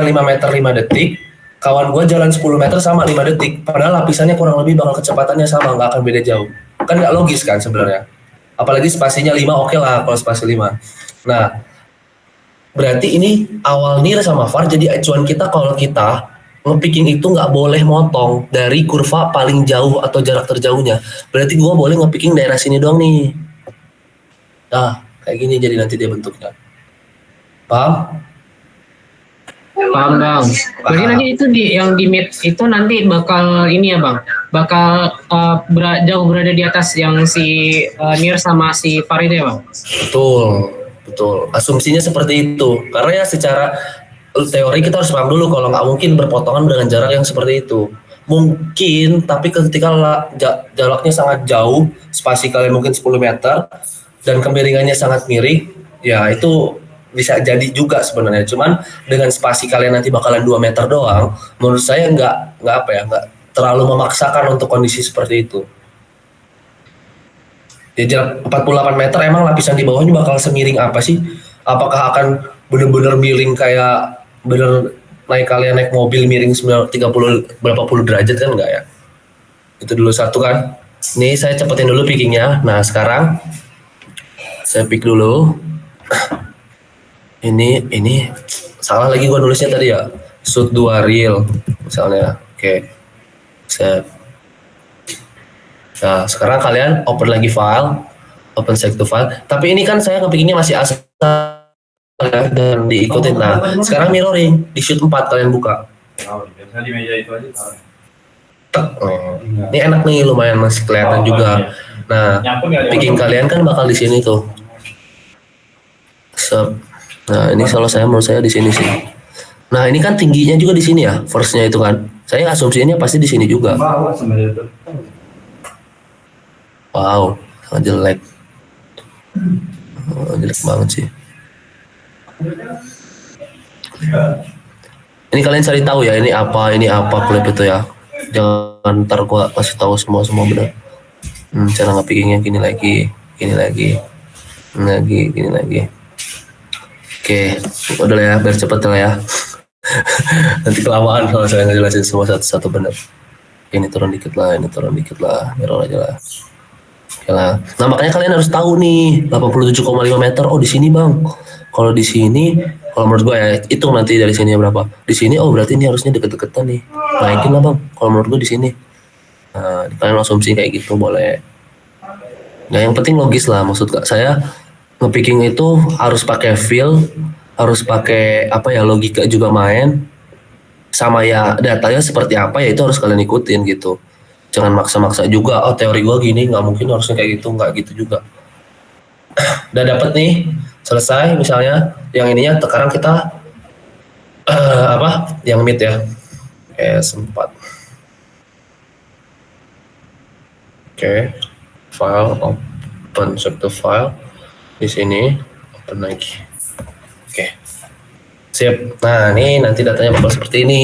5 meter 5 detik. Kawan gua jalan 10 meter sama 5 detik. Padahal lapisannya kurang lebih bakal kecepatannya sama, nggak akan beda jauh. Kan nggak logis kan sebenarnya? Apalagi spasinya 5 oke lah kalau spasi 5. Nah, berarti ini awal nir sama far jadi acuan kita kalau kita Ngepicking itu nggak boleh motong dari kurva paling jauh atau jarak terjauhnya. Berarti gue boleh ngepicking daerah sini doang nih. Nah, kayak gini jadi nanti dia bentuknya. Paham? Paham bang. Berarti nanti itu yang di mid itu nanti bakal ini ya bang, bakal jauh berada di atas yang si Nir sama si Farid ya bang. Betul, betul. Asumsinya seperti itu. Karena ya secara teori kita harus paham dulu kalau nggak mungkin berpotongan dengan jarak yang seperti itu. Mungkin, tapi ketika jaraknya sangat jauh, spasi kalian mungkin 10 meter, dan kemiringannya sangat miring, ya itu bisa jadi juga sebenarnya. Cuman dengan spasi kalian nanti bakalan 2 meter doang, menurut saya nggak terlalu memaksakan untuk kondisi seperti itu. Ya jarak 48 meter emang lapisan di bawahnya bakal semiring apa sih? Apakah akan bener-bener miring kayak kalian naik mobil miring 30 berapa puluh derajat kan enggak ya? Itu dulu satu kan. Nih saya cepetin dulu pickingnya. Nah sekarang saya pick dulu. Ini salah lagi gua nulisnya tadi ya. Shoot 2 reel misalnya. Oke. Saya. Nah sekarang kalian open lagi file, open save to file. Tapi ini kan saya ngepickingnya masih asal dan diikutin. Nah sekarang mirroring di shoot 4 kalian buka. Biasanya di meja itu aja taruh. Tek. Ini enak nih, lumayan masih kelihatan juga. Nah picking kalian kan bakal di sini tuh. Nah ini kalau saya menurut saya di sini sih. Nah ini kan tingginya juga di sini ya, firstnya itu kan. Saya asumsinya pasti di sini juga. Bawah sebenarnya itu. Wow, sangat jelek. Jelek banget sih. Ini kalian cari tahu ya, ini apa klip itu ya. Jangan ntar gua kasih tahu semua benar. Cara ngepickingnya gini lagi. Oke, udah lah ya, biar cepet lah ya. Nanti kelamaan kalau saya ngejelasin semua satu-satu benar. Ini turun dikit lah, mirror aja lah. Oke lah. Nah makanya kalian harus tahu nih, 87,5 meter. Oh di sini bang. Kalau di sini, kalau menurut gue ya, itu nanti dari sini berapa? Di sini, oh berarti ini harusnya deket-deketan nih. Naikin lah bang. Kalau menurut gue di sini. Nah, kalian asumsi kayak gitu boleh. Nah yang penting logis lah, maksud saya nge-picking itu harus pakai feel, harus pakai logika juga main, sama ya datanya seperti apa ya itu harus kalian ikutin gitu. Jangan maksa-maksa juga, oh teori gue gini, nggak mungkin harusnya kayak gitu, nggak gitu juga. Udah dapet nih, selesai misalnya, yang ininya sekarang kita yang mid ya, S4. Oke, file, open save to file, di sini open lagi. Oke, sip. Nah ini nanti datanya bakal seperti ini.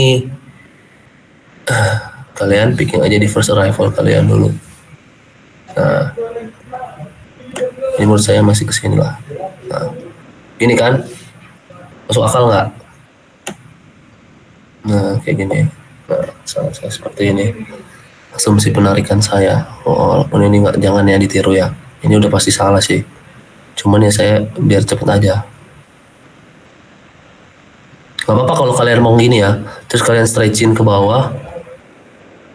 Kalian picking aja di first arrival kalian dulu. Nah, ini menurut saya masih kesini lah. Nah, ini kan masuk akal nggak? Nah, kayak gini. Nah, saya seperti ini. Asumsi penarikan saya. Walaupun ini nggak, jangan ya ditiru ya. Ini udah pasti salah sih. Cuman ya saya biar cepet aja. Gak apa-apa kalau kalian mau gini ya. Terus kalian stretchin ke bawah.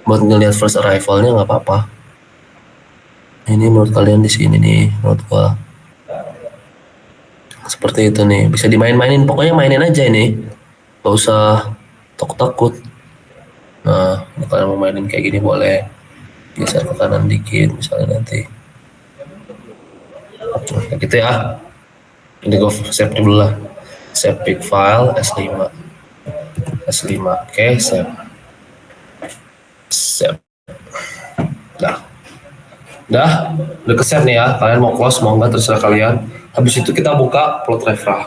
Buat ngelihat first arrivalnya nggak apa-apa. Ini menurut kalian di sini nih, menurut gua seperti itu nih, bisa dimain-mainin, pokoknya mainin aja ini, nggak usah takut-takut. Nah, kalian mau mainin kayak gini boleh, geser ke kanan dikit misalnya nanti. Nah, kayak gitu ya. Ini gua save dulu lah, save pick file S5, oke, save. Udah ke-save nih ya. Kalian mau close mau nggak terserah kalian. Habis itu kita buka plot refra.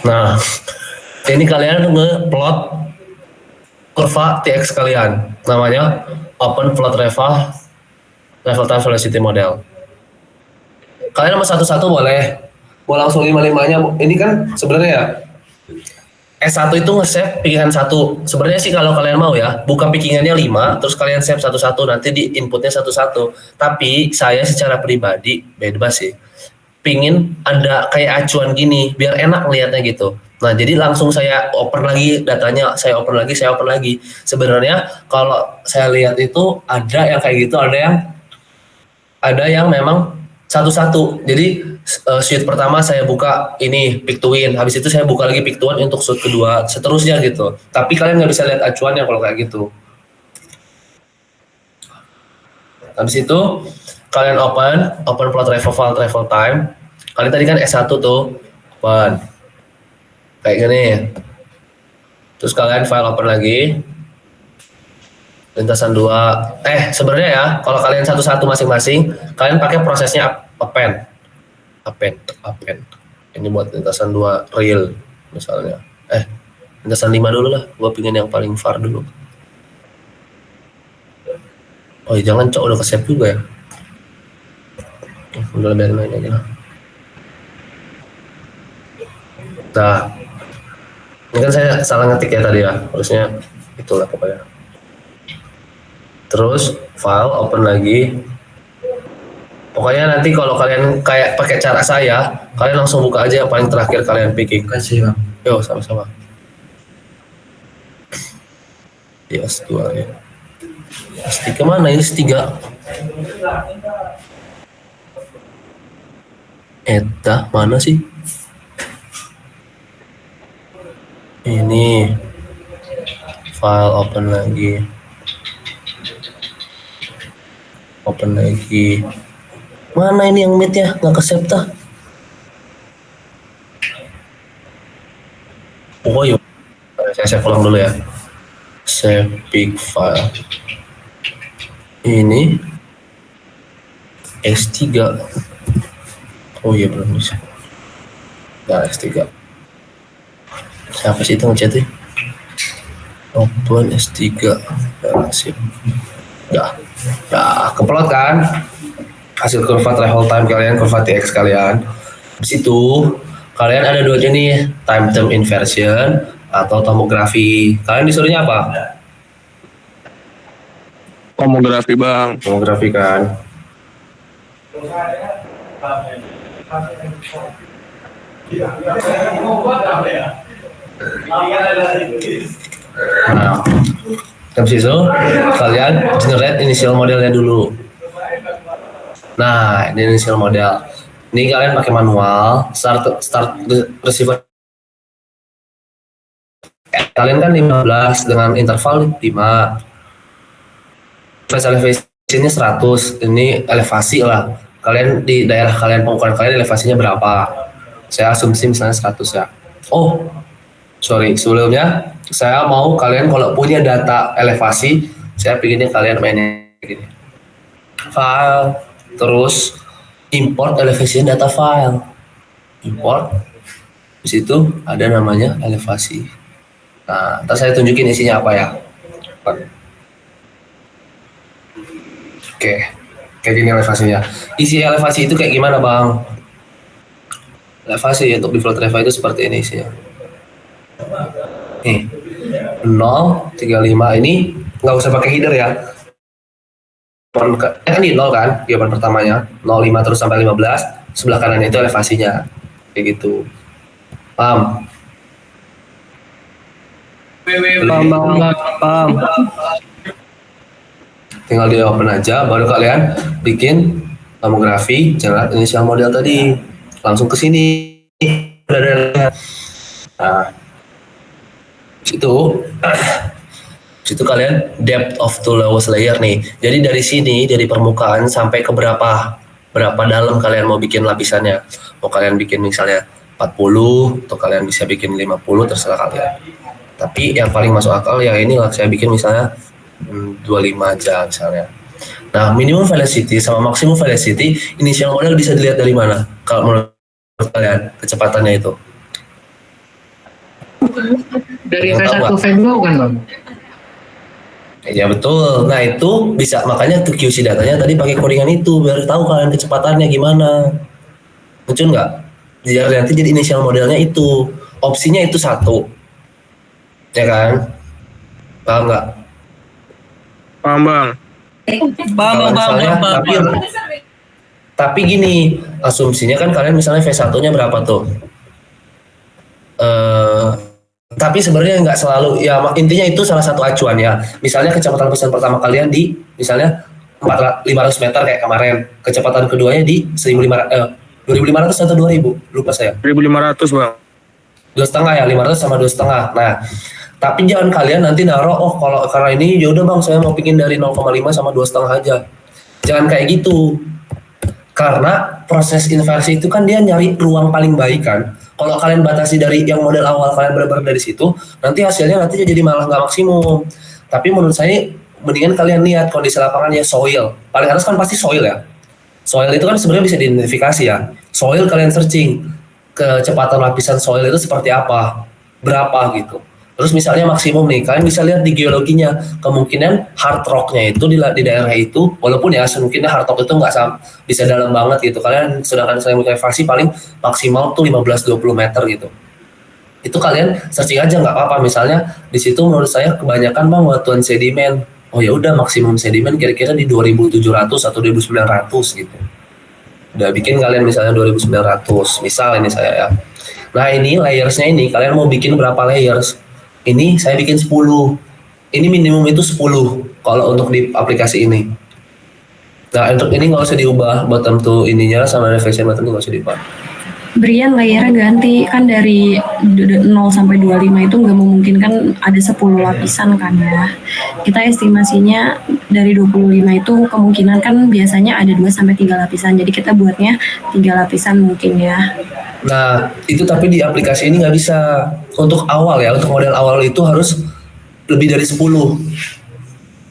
Nah, ini kalian nge-plot kurva TX kalian. Namanya open plot refra level time velocity model. Kalian mau satu-satu boleh. Mau langsung 5-5-nya, ini kan sebenarnya ya S1 itu nge-save pickingan 1. Sebenarnya sih kalau kalian mau ya, buka pickingannya 5, terus kalian save satu-satu, nanti di inputnya satu-satu. Tapi saya secara pribadi, bebas sih. Pingin ada kayak acuan gini, biar enak lihatnya gitu. Nah, jadi langsung saya open lagi datanya, saya open lagi. Sebenarnya kalau saya lihat itu ada yang kayak gitu, ada yang memang satu-satu. Jadi shoot pertama saya buka ini pick to win, habis itu saya buka lagi pick to win untuk shoot kedua, seterusnya gitu. Tapi kalian nggak bisa lihat acuannya kalau kayak gitu. Habis itu kalian open plot travel time. Kalian tadi kan S1 tuh, open kayak gini. Terus kalian file open lagi. Lintasan 2. Sebenarnya ya, kalau kalian satu-satu masing-masing, kalian pakai prosesnya append. Ini buat lintasan 2 real misalnya. Lintasan 5 dulu lah. Gua pingin yang paling far dulu. Oh, jangan cok, udah ke-save juga ya. Udah biarin main aja lah. Nah, ini kan saya salah ngetik ya tadi ya. Harusnya itulah pokoknya. Terus file open lagi. Pokoknya nanti kalau kalian kayak pakai cara saya, kalian langsung buka aja yang paling terakhir kalian picking. Kasih bang. Yo, sama-sama. S2 ya. S3 mana ini? S3. Eta mana sih? Ini file open lagi. Mana ini yang mid ya? Nggak ke-save tah. Oh yuk. Saya save ulang dulu ya. Save big file. Ini S3. Oh iya belum bisa. Nah, S3. Siapa sih itu ngechat ya? Open S3. Ya, sip. Ya, keplot kan? Hasil kurva travel time kalian, kurva TX kalian. Di situ kalian ada dua jenis, time term inversion atau tomografi. Kalian disuruhnya apa? Tomografi bang. Tomografi kan. Nah, habis itu kalian generate initial modelnya dulu. Nah, ini initial model. Ini kalian pakai manual, start receiver. Kalian kan 15 dengan interval 5. Face elevation-nya 100. Ini elevasi lah. Kalian di daerah kalian, pengukuran kalian elevasinya berapa? Saya asumsi misalnya 100 ya. Oh, sorry, sebelumnya saya mau kalian kalau punya data elevasi, saya pinginnya kalian mainin gini. File, terus import elevation data file. Import, di situ ada namanya elevasi. Nah, ntar saya tunjukin isinya apa ya. Oke, kayak gini elevasinya. Isi elevasi itu kayak gimana bang? Elevasi untuk di float reva itu seperti ini isinya. Nih, 0, 35 ini nggak usah pakai header ya. Kan di 0 kan, jawaban pertamanya 05 terus sampai 15, sebelah kanannya itu elevasinya, kayak gitu. Paham? Paham. Tinggal di open aja, baru kalian bikin tomografi, generate initial model tadi, langsung ke sini. Nah, situ kalian depth of to lowest layer nih. Jadi dari sini, dari permukaan sampai ke berapa dalam kalian mau bikin lapisannya. Mau kalian bikin misalnya 40 atau kalian bisa bikin 50, terserah kalian. Tapi yang paling masuk akal ya ini lah, saya bikin misalnya 25 aja misalnya. Nah, minimum velocity sama maximum velocity initial model bisa dilihat dari mana? Kalau menurut kalian kecepatannya itu? Dari V1 V2 kan bang? Ya betul. Nah itu bisa, makanya tuh QC datanya tadi pakai codingan itu biar tahu kalian kecepatannya gimana. Lucu nggak? Jadi nanti jadi initial modelnya itu opsinya itu 1. ya kan? Paham nggak? Paham bang. Kalau misalnya, tapi gini, asumsinya kan kalian misalnya V1-nya berapa tuh? Tapi sebenarnya nggak selalu, ya intinya itu salah satu acuan ya. Misalnya kecepatan lapisan pertama kalian di misalnya 500 meter kayak kemarin, kecepatan keduanya di 1500 atau 2000, lupa saya. 1500 bang. 2,5 ya, 500 sama 2,5. Nah, tapi jangan kalian nanti naruh, oh kalau karena ini ya udah bang, saya mau bikin dari 0,5 sama 2,5 aja. Jangan kayak gitu. Karena proses inversi itu kan dia nyari ruang paling baik kan. Kalau kalian batasi dari yang model awal kalian benar-benar dari situ, nanti hasilnya nanti jadi malah nggak maksimum. Tapi menurut saya mendingan kalian lihat kondisi lapangannya soil. Paling atas kan pasti soil ya. Soil itu kan sebenarnya bisa diidentifikasi ya. Soil kalian searching kecepatan lapisan soil itu seperti apa, berapa gitu. Terus misalnya maksimum nih, kalian bisa lihat di geologinya, kemungkinan hard rocknya itu di daerah itu, walaupun ya semungkinnya hard rock itu nggak bisa dalam banget gitu. Kalian sedangkan saya elevasi paling maksimal tuh 15-20 meter gitu. Itu kalian searching aja nggak apa-apa. Misalnya di situ menurut saya kebanyakan bang batuan sedimen. Oh ya udah maksimum sedimen kira-kira di 2.700 atau 2.900 gitu. Udah bikin kalian misalnya 2.900, misal ini saya ya. Nah ini layersnya ini, kalian mau bikin berapa layers? Ini saya bikin 10. Ini minimum itu 10 kalau untuk di aplikasi ini. Nah untuk ini nggak usah diubah bottom to ininya sama reflection bottom nggak usah diubah. Brian layernya ganti kan dari 0 sampai 25 itu nggak memungkinkan ada 10 lapisan kan ya. Kita estimasinya dari 25 itu kemungkinan kan biasanya ada 2 sampai 3 lapisan. Jadi kita buatnya 3 lapisan mungkin ya. Nah itu tapi di aplikasi ini nggak bisa. Untuk awal ya, untuk model awal itu harus lebih dari 10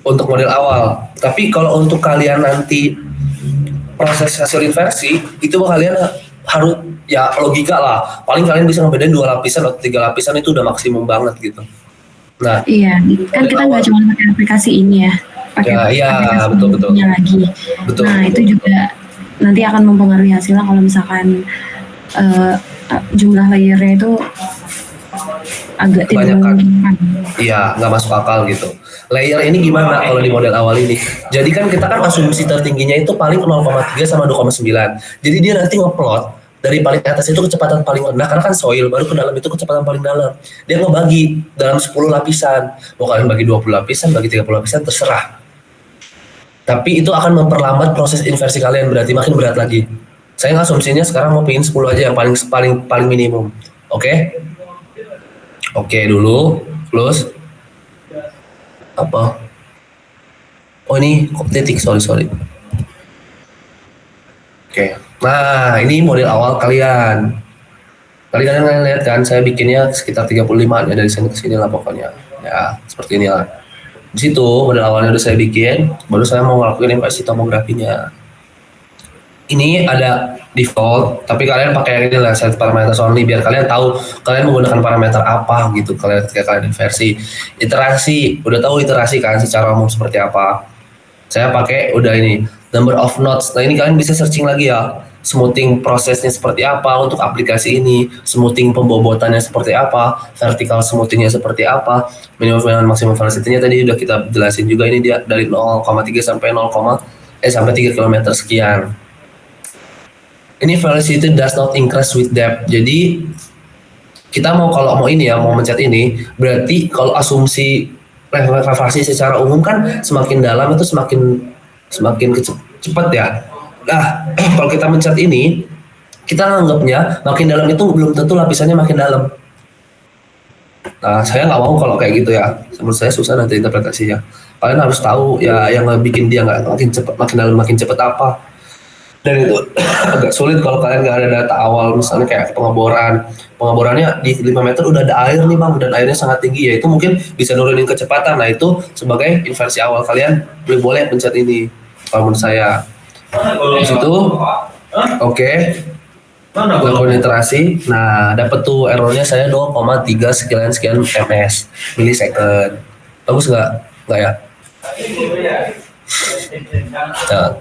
untuk model awal. Tapi kalau untuk kalian nanti proses hasil inversi itu kalian harus ya logika lah, paling kalian bisa ngebedain 2 lapisan atau 3 lapisan itu udah maksimum banget gitu. Nah Iya, kan kita nggak cuma pakai aplikasi ini ya, pakai ya, iya, aplikasi betul. lainnya lagi. Betul. Nah itu juga nanti akan mempengaruhi hasilnya kalau misalkan jumlah layernya itu agak tidak Kebanyakan. memungkinkan. Iya, nggak masuk akal gitu. Layer ini gimana kalau di model awal ini? Jadi kan kita kan asumsi tertingginya itu paling 0,3 sama 2,9. Jadi dia nanti ngeplot dari paling atas itu kecepatan paling rendah, karena kan soil, baru ke dalam itu kecepatan paling dalam. Dia ngebagi dalam 10 lapisan. Mau kalian bagi 20 lapisan, bagi 30 lapisan, terserah. Tapi itu akan memperlambat proses inversi kalian, berarti makin berat lagi. Saya asumsinya sekarang mau pingin 10 aja yang paling minimum. Oke? Oke dulu, close. Apa? Oh ini kok titik, sorry. Oke. Nah ini model awal kalian. Tadi kalian lihat kan, saya bikinnya sekitar 35 ya dari sini ke sini lah pokoknya. Ya seperti ini lah. Di situ model awalnya udah saya bikin, baru saya mau ngelakuin inversi tomografinya. Ini ada default, tapi kalian pakai yang ini lah, set parameter only, biar kalian tahu kalian menggunakan parameter apa gitu kalian ketika kalian inversi. Iterasi, udah tahu iterasi kan secara umum seperti apa. Saya pakai udah ini number of nodes. Nah ini kalian bisa searching lagi ya, smoothing prosesnya seperti apa untuk aplikasi ini, smoothing pembobotannya seperti apa, vertical smoothingnya seperti apa, minimum dan maksimum velocity-nya tadi udah kita jelasin juga. Ini dia dari 0,3 sampai 3 km sekian. Ini velocity does not increase with depth. Jadi kita kalau mau ini ya, mau mencet ini, berarti kalau asumsi refraksi secara umum kan semakin dalam itu semakin cepat ya. Nah kalau kita mencet ini, kita nganggapnya makin dalam itu belum tentu lapisannya makin dalam. Nah saya nggak mau kalau kayak gitu ya. Menurut saya susah nanti interpretasinya. Kalian harus tahu ya yang bikin dia nggak makin cepat, makin dalam makin cepat apa. Dan itu agak sulit kalau kalian nggak ada data awal, misalnya kayak pengeborannya di 5 meter udah ada air nih bang, dan airnya sangat tinggi, ya itu mungkin bisa nurunin kecepatan. Nah itu sebagai inversi awal kalian boleh pencet ini kalau menurut saya. Di situ oke. Lakukan iterasi, nah dapat tuh errornya saya 0,3 sekian ms millisecond. Bagus nggak ya? Nah,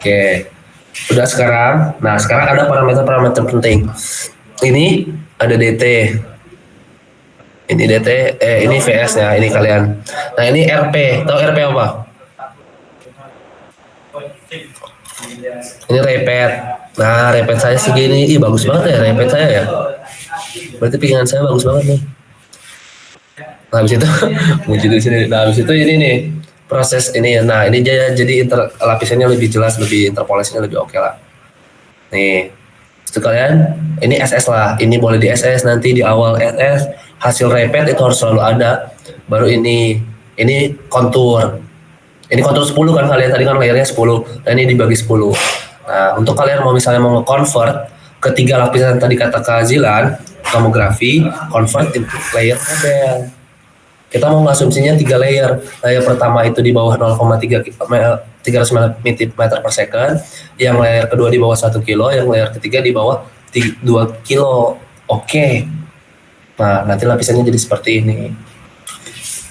oke. Udah sekarang, nah sekarang ada parameter-parameter penting. Ini ada DT. Ini DT, ini VS ya, ini kalian. Nah ini RP, tahu RP apa? Ini repeat. Nah repeat saya segini, ih bagus banget ya repeat saya ya. Berarti piringan saya bagus banget nih. Nah habis itu, muncul di sini. Nah habis itu ini nih proses ini ya. Nah ini jadi lapisannya lebih jelas, lebih interpolasinya lebih oke lah. Nih, itu kalian, ini SS lah. Ini boleh di SS nanti di awal SS. Hasil repeat itu harus selalu ada. Baru ini kontur. Ini kontur 10 kan kalian tadi kan layernya 10. Nah ini dibagi 10. Nah untuk kalian mau misalnya mau convert ke 3 lapisan tadi kata Kak Zilan, tomografi, convert into layer tabel. Kita mau ngasumsinya 3 layer. Layer pertama itu di bawah 0,3 300 mm per second. Yang layer kedua di bawah 1 kilo. Yang layer ketiga di bawah 2 kilo. Oke. Nah, nanti lapisannya jadi seperti ini.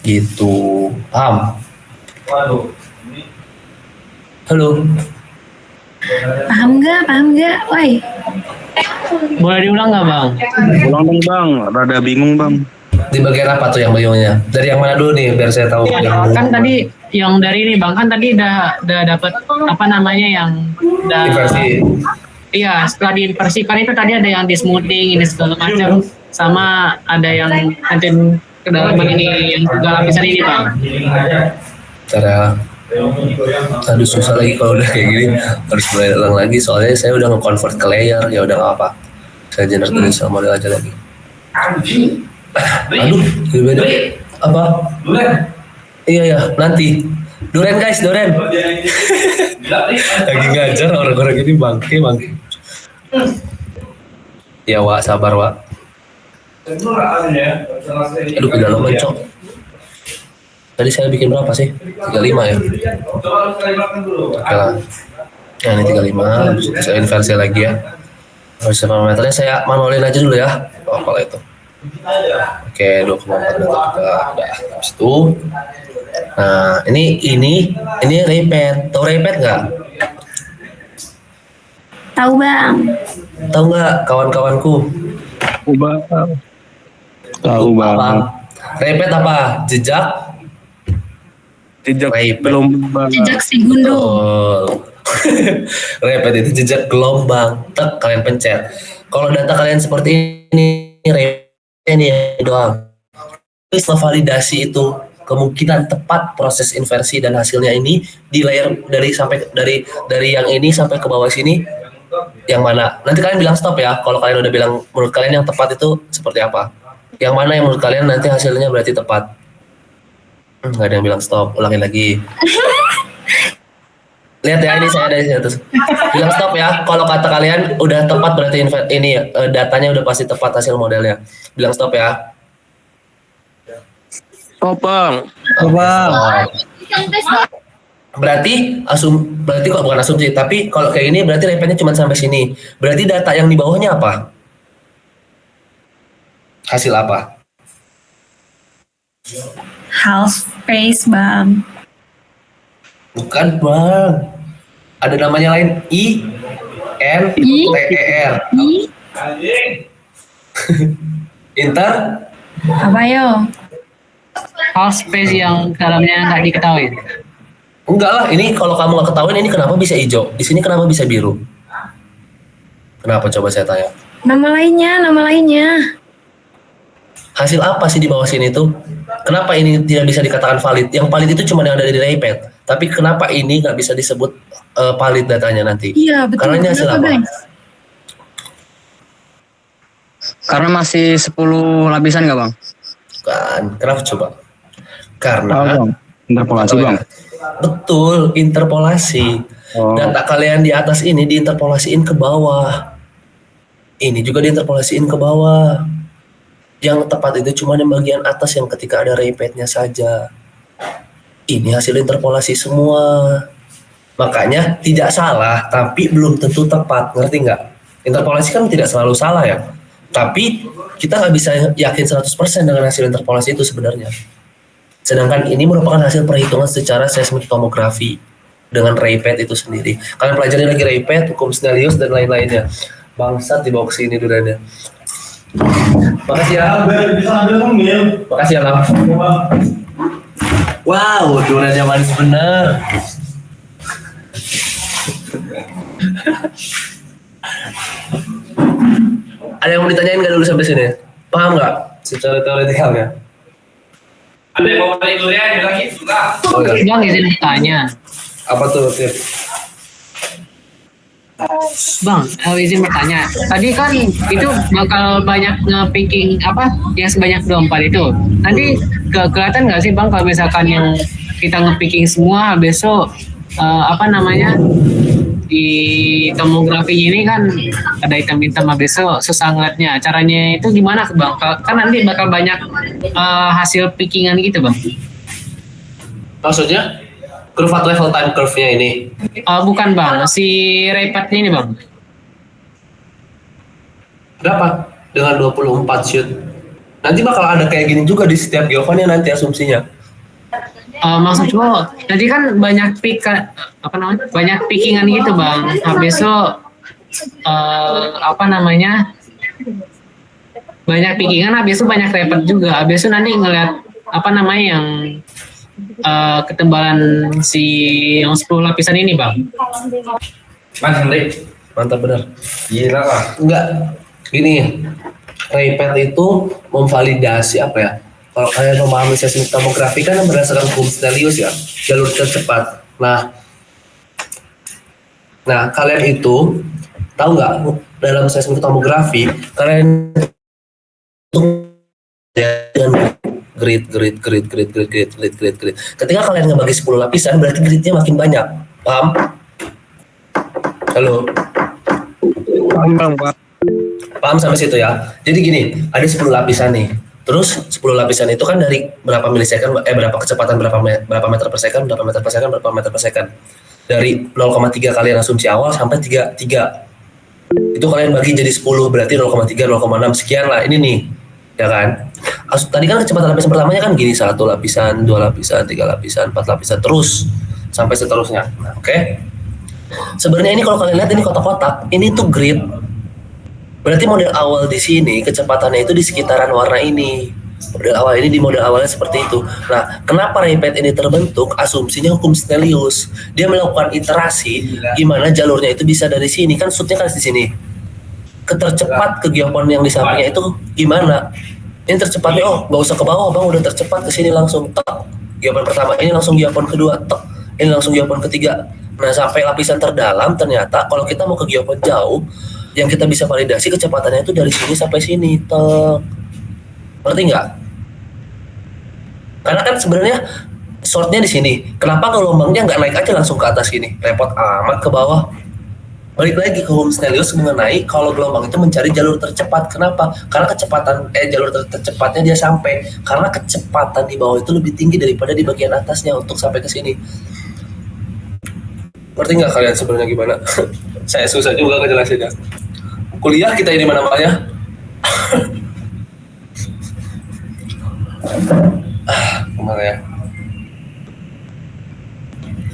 Gitu. Paham? Halo. Paham nggak? Woi. Boleh diulang nggak bang? Ulang dong bang, rada bingung bang. Di bagian apa tuh yang bingungnya? Dari yang mana dulu nih biar saya tahu. Kan tadi yang dari ini bang, kan tadi udah dapat apa namanya yang udah Inversi. iya setelah diinversikan itu tadi ada yang di smoothing ini segala macam sama ada yang nanti kedalaman ini yang 3 lapisan ini bang. Cara aduh susah lagi kalau udah kayak gini harus mulai ulang lagi soalnya saya udah nge-convert ke layer ya udah nggak apa saya generate initial model aja lagi. Aduh beda apa iya nanti Duren guys Duren lagi ngajar orang-orang ini bangke ya Wak sabar Wak aduh kedalaman cok. Tadi saya bikin berapa sih? 35 ya? Oke lah. Nah ini 35, habis itu saya inversi lagi ya. Harus parameternya saya manualin aja dulu ya. Kalau itu. Oke, 24 meter juga udah. Habis itu. Nah, ini repeat. Tahu repeat nggak? Tahu bang. Tahu nggak kawan-kawanku? Tahu bang. Apa? Repeat apa? Jejak repeat. Gelombang. Jejak segundo. Oh. Repeat itu jejak gelombang. Tek kalian pencet. Kalau data kalian seperti ini repeat ini doang. Setelah validasi itu kemungkinan tepat proses inversi dan hasilnya ini di layer dari yang ini sampai ke bawah sini yang mana? Nanti kalian bilang stop ya. Kalau kalian udah bilang menurut kalian yang tepat itu seperti apa? Yang mana yang menurut kalian nanti hasilnya berarti tepat? Nggak ada yang bilang stop, ulangin lagi. Lihat ya ini saya dari sini terus. Bilang stop ya. Kalau kata kalian udah tepat berarti ini datanya udah pasti tepat hasil modelnya. Bilang stop ya. Oh bang. Berarti kok bukan asumsi, tapi kalau kayak ini berarti repeatnya cuma sampai sini. Berarti data yang di bawahnya apa? Hasil apa? Half space bang. Bukan bang. Ada namanya lain INTER. Inter? Apa yo? Half space yang dalamnya nggak diketahui. Enggak lah, ini kalau kamu nggak ketahuan ini kenapa bisa hijau? Di sini kenapa bisa biru? Kenapa coba saya tanya? Nama lainnya. Hasil apa sih di bawah sini tuh? Kenapa ini tidak bisa dikatakan valid? Yang valid itu cuma yang ada di repeat. Tapi kenapa ini nggak bisa disebut valid datanya nanti? Iya betul. Karena ini hasil Kenapa, apa? guys? Karena masih 10 lapisan nggak bang? Kan, kenapa coba? Karena Interpolasi bang. betul interpolasi. Oh. Data kalian di atas ini diinterpolasiin ke bawah. Ini juga diinterpolasiin ke bawah. Yang tepat itu cuma di bagian atas yang ketika ada repeatnya saja. Ini hasil interpolasi semua. Makanya tidak salah, tapi belum tentu tepat. Ngerti nggak? Interpolasi kan tidak selalu salah ya. Tapi kita nggak bisa yakin 100% dengan hasil interpolasi itu sebenarnya. Sedangkan ini merupakan hasil perhitungan secara seismik tomografi dengan repeat itu sendiri. Kalian pelajari lagi repeat, hukum Snellius dan lain-lainnya. Bangsat dibawa ke sini duranya. Makasih ya. Bisa ambil ngambil. Makasih ya, Lam. Wow, duriannya manis bener. Ada yang mau ditanyain nggak dulu sampai sini? Paham nggak secara teoretikalnya? Ada yang mau balik durian bilang gitu lah. Oh, ya. Bang izin tanya. Apa tuh, Tip? Bang, izin bertanya. Tadi kan itu bakal banyak nge-picking apa yang sebanyak 24 itu. Nanti kelihatan nggak sih Bang kalau misalkan yang kita nge-picking semua besok apa namanya di tomografi ini kan ada hitam-hitam besok susah ngeliatnya. Caranya itu gimana Bang? Kan nanti bakal banyak hasil pickingan gitu Bang. Maksudnya? Curve level time curve-nya ini. Bukan Bang, si repatnya ini Bang. Berapa? Dengan 24 shoot. Nanti bakal ada kayak gini juga di setiap geofonnya nanti asumsinya. Maksud gua, tadi kan banyak apa namanya? Banyak pickingan gitu Bang. Nah, besok apa namanya? Banyak pickingan, habis itu banyak repet juga. Habis itu nanti ngeliat apa namanya yang ketebalan si yang 10 lapisan ini Bang. Mantap bener. Gila lah. Enggak. Gini, Raypad itu memvalidasi apa ya? Kalau kalian memahami seismik tomografi kan berdasarkan hukum Snellius ya, jalur tercepat. Nah kalian itu tahu nggak dalam seismik tomografi kalian itu dengan grid. Ketika kalian ngebagi 10 lapisan berarti gridnya makin banyak. Paham? Halo. Paham sampai situ ya. Jadi gini, ada 10 lapisan nih. Terus 10 lapisan itu kan dari berapa milisecond, berapa kecepatan, berapa meter per second, berapa meter per second. Dari 0,3 kalian asumsi awal sampai 3. Itu kalian bagi jadi 10, berarti 0,3, 0,6 sekian lah. Ini nih, ya kan? Tadi kan kecepatan lapisan pertamanya kan gini, 1 lapisan, 2 lapisan, 3 lapisan, 4 lapisan, terus sampai seterusnya. Nah, oke. Sebenarnya ini kalau kalian lihat ini kotak-kotak, ini tuh grid. Berarti model awal di sini kecepatannya itu di sekitaran warna ini. Model awal ini di model awalnya seperti itu. Nah, kenapa Raypad ini terbentuk? Asumsinya hukum Snellius. Dia melakukan iterasi gimana jalurnya itu bisa dari sini kan shootnya kan di sini. Ketercepat ke geopon yang di sampingnya itu gimana? Ini tercepatnya nggak usah ke bawah bang, udah tercepat ke sini langsung tek. Geopon pertama ini langsung geopon kedua tek. Ini langsung geopon ketiga. Nah sampai lapisan terdalam ternyata kalau kita mau ke geopon jauh yang kita bisa validasi kecepatannya itu dari sini sampai sini, ngerti nggak? Karena kan sebenarnya shortnya di sini. Kenapa gelombangnya nggak naik aja langsung ke atas sini? Repot amat ke bawah. Balik lagi ke hukum Snellius mengenai kalau gelombang itu mencari jalur tercepat. Kenapa? Karena kecepatan jalur tercepatnya dia sampai. Karena kecepatan di bawah itu lebih tinggi daripada di bagian atasnya untuk sampai ke sini. Ngerti nggak kalian sebenarnya gimana? Saya susah juga ngejelasinnya. Kuliah kita ini mana-mananya. Gimana ya?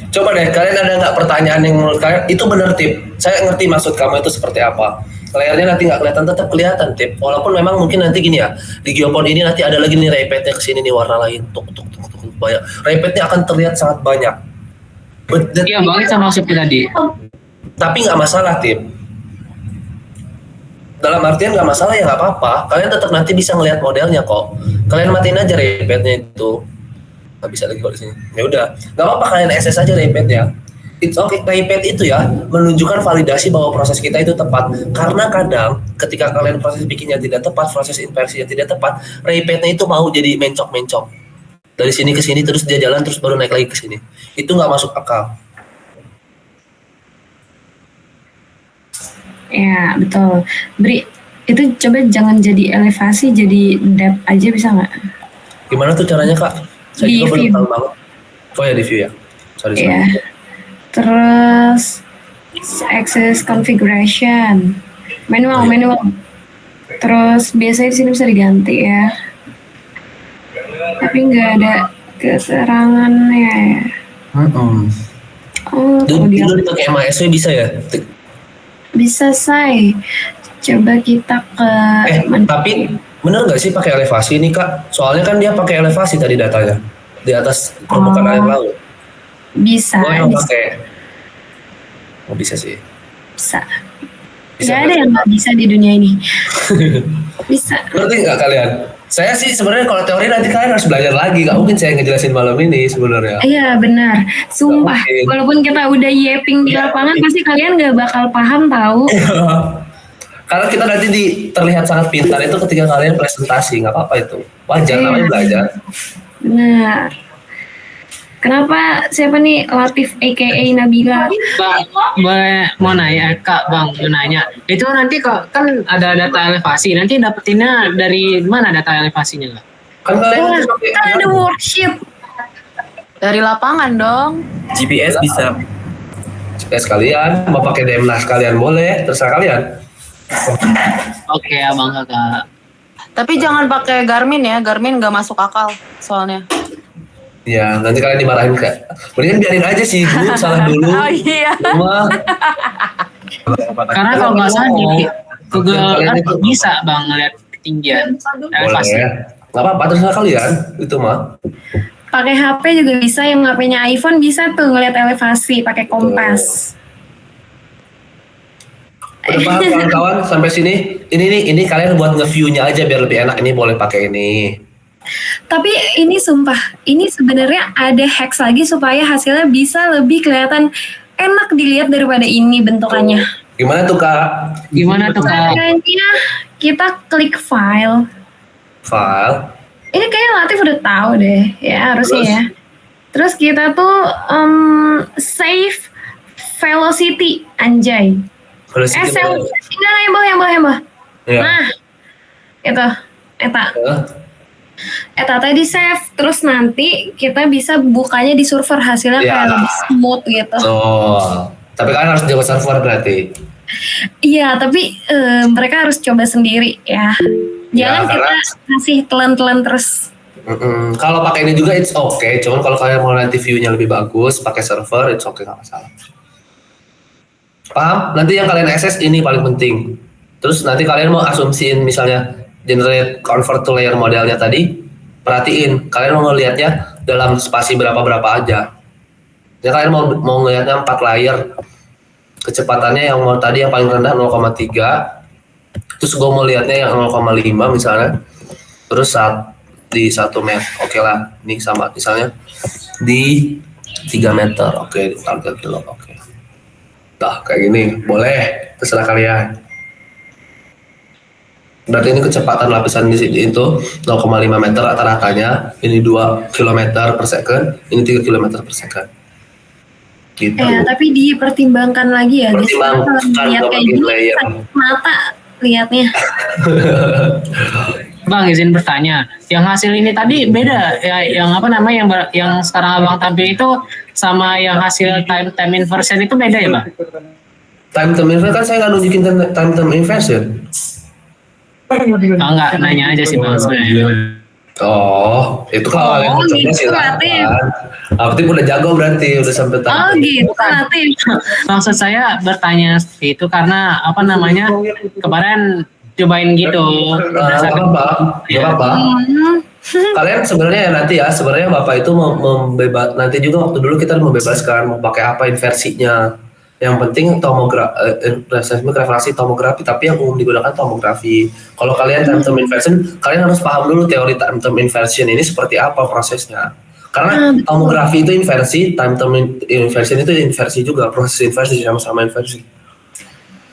Coba deh, kalian ada nggak pertanyaan yang menurut kalian itu benar Tip? Saya ngerti maksud kamu itu seperti apa. Layarnya nanti nggak kelihatan, tetap kelihatan Tip. Walaupun memang mungkin nanti gini ya, di geopon ini nanti ada lagi nih Raypadnya kesini nih warna lain, tuk banyak. Raypadnya akan terlihat sangat banyak. Iya banget sama maksudnya tadi. Tapi nggak masalah Tip. Dalam artian nggak masalah ya nggak apa-apa. Kalian tetap nanti bisa ngelihat modelnya kok. Kalian matiin aja Raypadnya itu. Nggak bisa lagi kalau di sini. Ya udah, nggak apa-apa kalian SS aja Raypadnya. It's okay, Raypad itu ya menunjukkan validasi bahwa proses kita itu tepat. Karena kadang ketika kalian proses bikinnya tidak tepat, proses inversinya tidak tepat, Raypadnya itu mau jadi mencong-mencong. Dari sini ke sini terus dia jalan terus baru naik lagi ke sini. Itu nggak masuk akal. Ya betul. Bri, itu coba jangan jadi elevasi, jadi depth aja bisa nggak? Gimana tuh caranya kak? Saya Di juga belum view. tahu banget. Oh ya di view ya. Sorry. Ya. Terus access configuration, manual. Terus biasanya di sini bisa diganti ya. Tapi nggak ada keterangannya. Oh, Dulu kemudian dipakai MASW bisa ya? bisa say. Coba kita ke Tapi Bener nggak sih pakai elevasi ini Kak? Soalnya kan dia pakai elevasi tadi datanya di atas permukaan air laut. Bisa, Gua yang bisa, pakai. Oh bisa sih. bisa. Bisa Gak ada nggak? yang nggak bisa di dunia ini. Bisa. Ngerti nggak kalian? Saya sih sebenarnya kalau teori nanti kalian harus belajar lagi. Gak mungkin saya ngejelasin malam ini sebenarnya. Iya benar, sumpah. Nggak mungkin. Walaupun kita udah yeping di lapangan, pasti kalian gak bakal paham tahu. Karena kita nanti terlihat sangat pintar itu ketika kalian presentasi, nggak apa-apa itu. Wajar namanya belajar. Benar. Kenapa siapa nih Latif aka Nabila? Bang, mau nanya Kak Bang, mau nanya. Itu nanti kok kan ada data elevasi, nanti dapetinnya dari mana data elevasinya Kak? Kan kalian Wah, pakai kan ada worksheet. Dari lapangan dong. GPS bisa. ya sekalian, mau pakai Demnas kalian boleh, terserah kalian. Oke Abang Kakak. Tapi jangan pakai Garmin ya, Garmin nggak masuk akal soalnya. Ya, nanti kalian dimarahin Kak. Mendingan biarin aja sih, dulu salah dulu. Oh iya. Cuma Karena kalau nggak salah di Google Kalian Earth itu- bisa Bang ngeliat ketinggian elevasi. boleh. Nggak apa-apa, terserah kalian. Itu mah. Pakai HP juga bisa, yang HP-nya iPhone bisa tuh ngeliat elevasi pakai kompas. Udah paham kawan-kawan sampai sini? Ini kalian buat nge-view-nya aja biar lebih enak. Ini boleh pakai ini. Tapi ini sumpah, ini sebenarnya ada hacks lagi supaya hasilnya bisa lebih kelihatan enak dilihat daripada ini bentukannya. Gimana tuh Kak? Gimana tuh Kak? Caranya kita klik file. File. Ini kayaknya Latif udah tahu deh, ya harusnya Terus? ya. Terus kita tuh save velocity, anjay. Velocity Enggak, yang bawah. Ya. Nah, itu, eta. Eta tadi save, terus nanti kita bisa bukanya di server, hasilnya Ya. kayak lebih smooth gitu. Oh, tapi kalian harus jaga server berarti. Iya, tapi mereka harus coba sendiri ya. Jangan Ya, kita karena- kasih telan-telan terus. Kalau pakai ini juga it's okay, cuman kalau kalian mau nanti view-nya lebih bagus pakai server it's okay, nggak masalah. Paham? Nanti yang kalian akses ini paling penting. Terus nanti kalian mau asumsiin misalnya generate convert to layer modelnya tadi, perhatiin kalian mau ngelihatnya dalam spasi berapa aja. Ya kalian mau ngelihatnya 4 layer, kecepatannya yang mau tadi yang paling rendah 0,3, terus gue mau lihatnya yang 0,5 misalnya, terus di 1 meter, oke lah, ini sama misalnya di 3 meter, oke, di 3 kilo, oke. Nah, kayak gini, boleh, terserah kalian. Berarti ini kecepatan lapisan di sini itu 0,5 meter rata-ratanya, ini 2 km per second, ini 3 km per second. Gitu. Tapi dipertimbangkan lagi ya guys. Pertimbangkan Kalau lihat kalau kayak bagi gini, player. sakit mata lihatnya. Bang izin bertanya, yang hasil ini tadi beda ya, yang apa namanya yang sekarang Abang tampil itu sama yang hasil time inversion itu beda ya Bang? Time inversion kan saya nggak nunjukin time inversion. Enggak, nanya aja sih Bang sebenarnya. Oh, itu kalau kalian mau coba gitu, silakan. Latif. Latif udah jago berarti, udah sampai Oh tahap. gitu, Latif. Maksud saya bertanya seperti itu karena apa namanya kemarin cobain gitu. Nggak apa-apa. Hmm. Kalian sebenarnya ya nanti ya, sebenarnya Bapak itu mau membebas, nanti juga waktu dulu kita membebaskan mau pakai apa inversinya. Yang penting refraksi tomografi, tapi yang umum digunakan tomografi. Kalau kalian time inversion, kalian harus paham dulu teori time inversion ini seperti apa prosesnya. Karena tomografi itu inversi, time inversion itu inversi juga, proses inversi sama-sama inversi.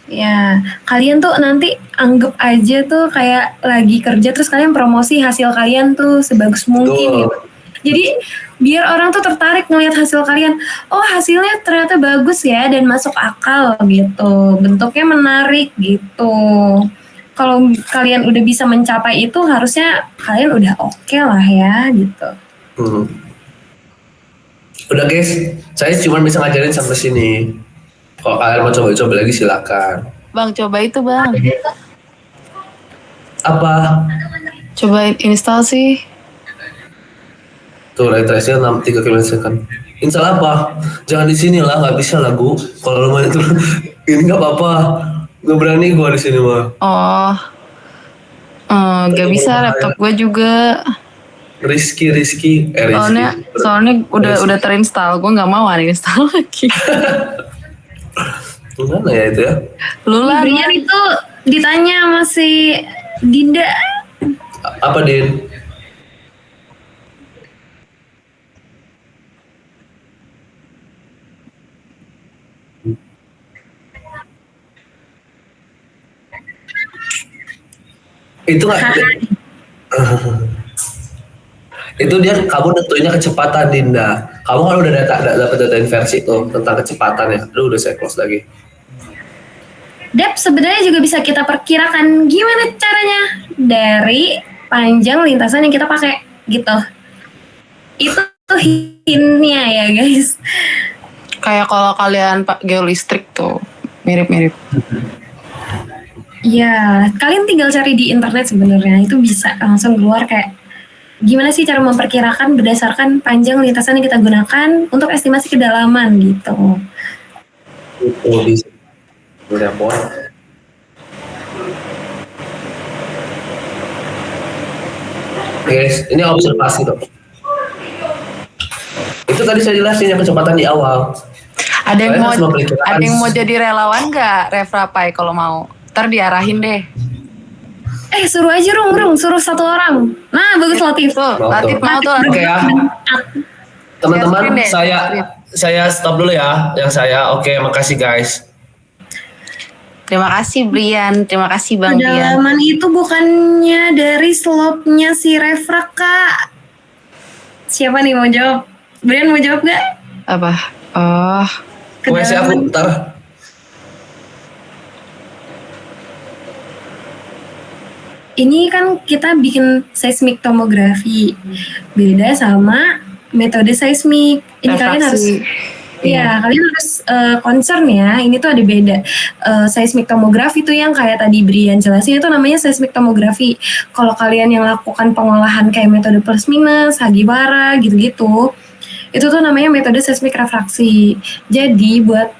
Ya, kalian tuh nanti anggap aja tuh kayak lagi kerja terus kalian promosi hasil kalian tuh sebagus mungkin Betul. gitu. Jadi biar orang tuh tertarik ngelihat hasil kalian. Oh, hasilnya ternyata bagus ya dan masuk akal gitu. Bentuknya menarik gitu. Kalau kalian udah bisa mencapai itu harusnya kalian udah oke lah ya gitu. Udah guys, saya cuma bisa ngajarin sampai sini. Kalau kalian mau coba-coba lagi silakan. Bang, coba itu Bang. Apa? Cobain install sih. Tuh ray trace-nya 3 km second. Install apa? Jangan di sini lah, nggak bisa lagu. Kalau lu main itu ini nggak apa-apa. Nggak berani gua di sini mah. Oh, Gak bisa laptop gue juga. Rizky. Soalnya udah terinstall. Gue nggak mau uninstall lagi. Gimana ya itu ya? Lu lah. Brian itu ditanya sama si Dinda. Apa Din? Itu nggak? Itu dia kamu nentuinnya kecepatan Dinda. Kamu kan udah dapat data inversi tuh tentang kecepatan ya. Lu udah saya close lagi. Dep sebenarnya juga bisa kita perkirakan gimana caranya dari panjang lintasan yang kita pakai gitu. Itu tuh hintnya ya guys. Kayak kalau kalian pak geolistrik tuh mirip-mirip. Ya, kalian tinggal cari di internet sebenarnya itu bisa langsung keluar kayak gimana sih cara memperkirakan berdasarkan panjang lintasan yang kita gunakan untuk estimasi kedalaman gitu. Itu bisa. Udah buat. Guys, ini observasi tuh. Itu tadi saya jelasin yang kecepatan di awal. Ada yang Kalian mau harus memperkirakan- ada yang mau jadi relawan nggak, Refrapai kalau mau? Ntar diarahin deh. Suruh aja Rung, suruh satu orang. Nah, bagus Latif. Tuh, Mau Latif tuh. mau tuh. Oke ya. Teman-teman, Share screen deh, share screen. saya stop dulu ya. Yang saya, oke, makasih guys. Terima kasih Brian, terima kasih Bang Brian. Kedalaman itu bukannya dari slope-nya si Refra, Kak. Siapa nih mau jawab? Brian mau jawab gak? Apa? Oh, WC aku ntar. Ini kan kita bikin seismik tomografi. Beda sama metode seismik. Ini kalian harus kalian harus concern ya. Ini tuh ada beda. Seismik tomografi tuh yang kayak tadi Brian jelasin itu namanya seismik tomografi. Kalau kalian yang lakukan pengolahan kayak metode plus minus, Hagibara gitu-gitu, itu tuh namanya metode seismik refraksi. Jadi buat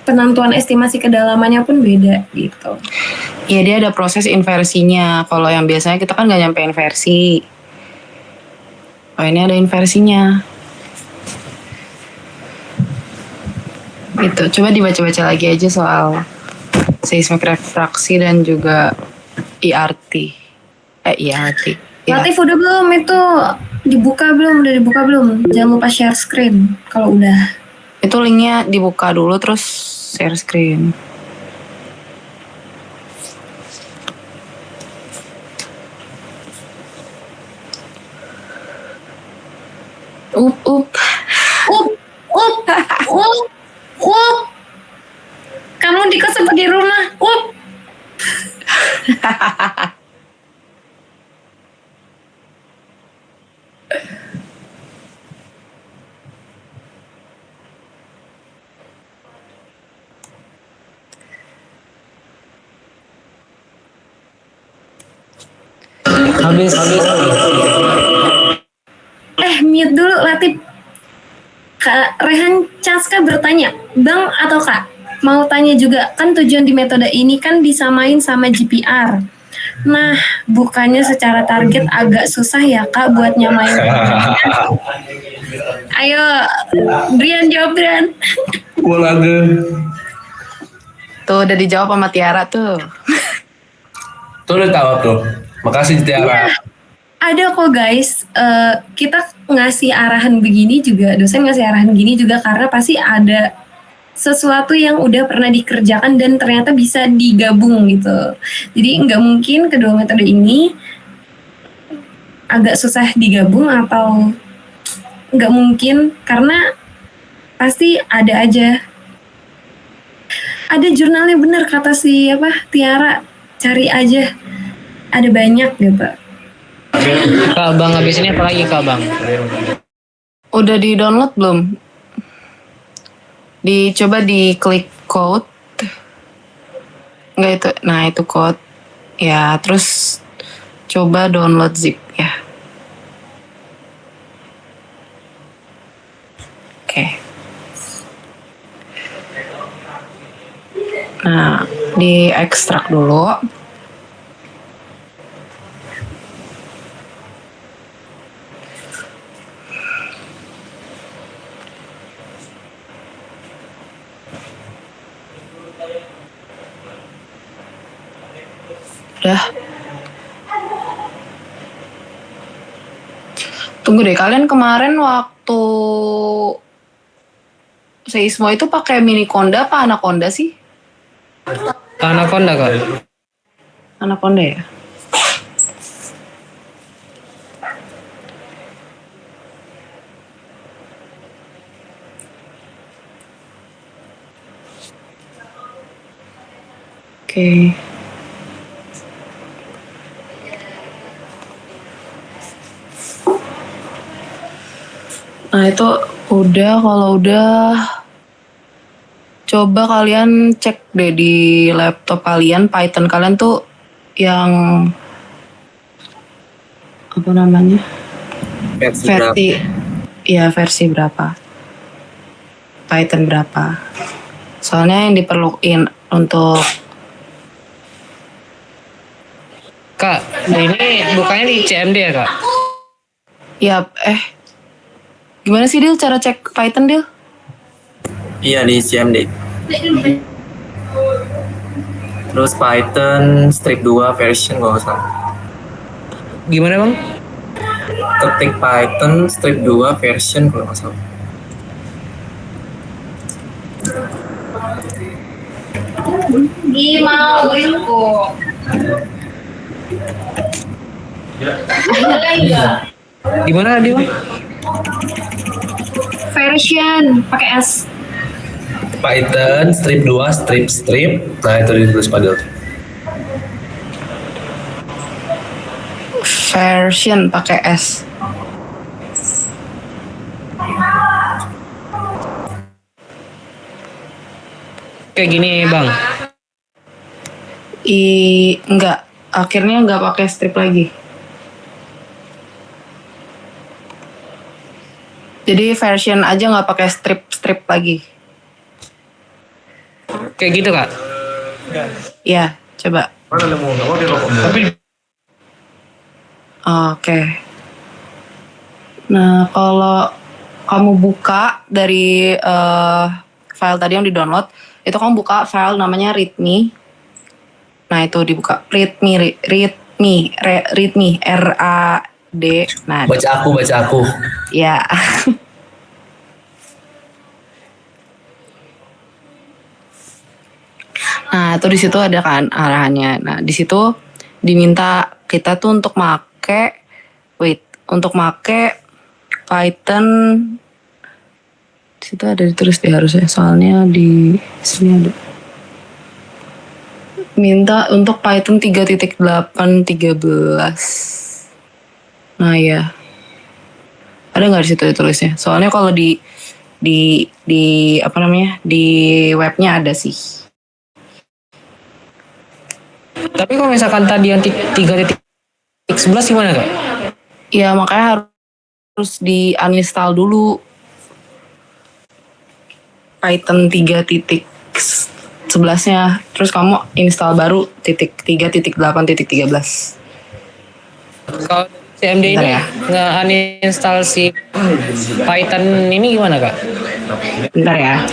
penentuan estimasi kedalamannya pun beda gitu. Iya, dia ada proses inversinya. Kalau yang biasanya kita kan nggak nyampe inversi. Oh, ini ada inversinya. Gitu. Coba dibaca-baca lagi aja soal seismik refraksi dan juga IRT. IRT. Ya. Latif udah belum itu dibuka belum? Udah dibuka belum? Jangan lupa share screen kalau udah. Itu linknya dibuka dulu terus share screen. Up. Kamu di kos sebagai rumah. Habis. Mute dulu Latif. Kak Rehan Caska bertanya, Bang atau Kak, mau tanya juga, kan tujuan di metode ini kan disamain sama GPR. Nah, bukannya secara target agak susah ya Kak buat nyamain. Ayo, Brian jawab Brian. Tuh udah dijawab sama Tiara tuh. Tuh udah tahu tuh. Makasih Tiara. Ada kok guys, kita ngasih arahan begini juga, dosen ngasih arahan gini juga karena pasti ada sesuatu yang udah pernah dikerjakan dan ternyata bisa digabung gitu. Jadi nggak mungkin kedua metode ini agak susah digabung atau nggak mungkin karena pasti ada aja. Ada jurnalnya bener kata si Tiara, cari aja. Ada banyak gitu. Kak Bang, habis ini apa lagi Kak Bang? Udah di-download belum? Coba diklik code. Enggak itu. Nah, itu code. Ya, terus coba download zip ya. Oke. Nah, di ekstrak dulu. Udah. Tunggu deh, kalian kemarin waktu Seismo itu pakai Miniconda apa Anaconda sih? Anaconda kak. Anaconda ya? Oke. Nah itu udah, kalau udah coba kalian cek deh di laptop kalian, Python kalian tuh yang apa namanya? Versi, ya versi berapa? Python berapa? Soalnya yang diperluin untuk Kak, ini bukannya di CMD ya kak? ya gimana sih Dil cara cek Python Dil? Iya di CMD. Terus Python strip 2 version kalau nggak salah. Gimana bang? Ketik Python strip 2 version kalau nggak salah. Gimana dia bang? Version pakai S. Python strip 2 strip. Nah itu ditulis Padel. Version pakai S. Kayak gini bang. Enggak, akhirnya enggak pakai strip lagi. Jadi version aja nggak pakai strip lagi. Kayak gitu kak? Ya, coba. Oke. Nah, kalau kamu buka dari file tadi yang di-download, itu kamu buka file namanya readme. Nah, itu dibuka readme RAD. Nah, Baca aku. ya. Nah, itu di situ ada kan arahannya. Nah, di situ diminta kita tuh untuk make Python. Di situ ada ditulis deh harusnya, soalnya di sini ada. Minta untuk Python 3.8.13. Nah, ya. Ada nggak di situ ditulisnya? Soalnya kalau di apa namanya? Di webnya ada sih. Tapi kalau misalkan tadi yang 3.11 gimana kak? Ya makanya harus di uninstall dulu Python 3.11-nya. Terus kamu install baru 3.8.13. Kalau CMD Bentar ini ya. nggak uninstall si Python ini gimana kak? Bentar ya.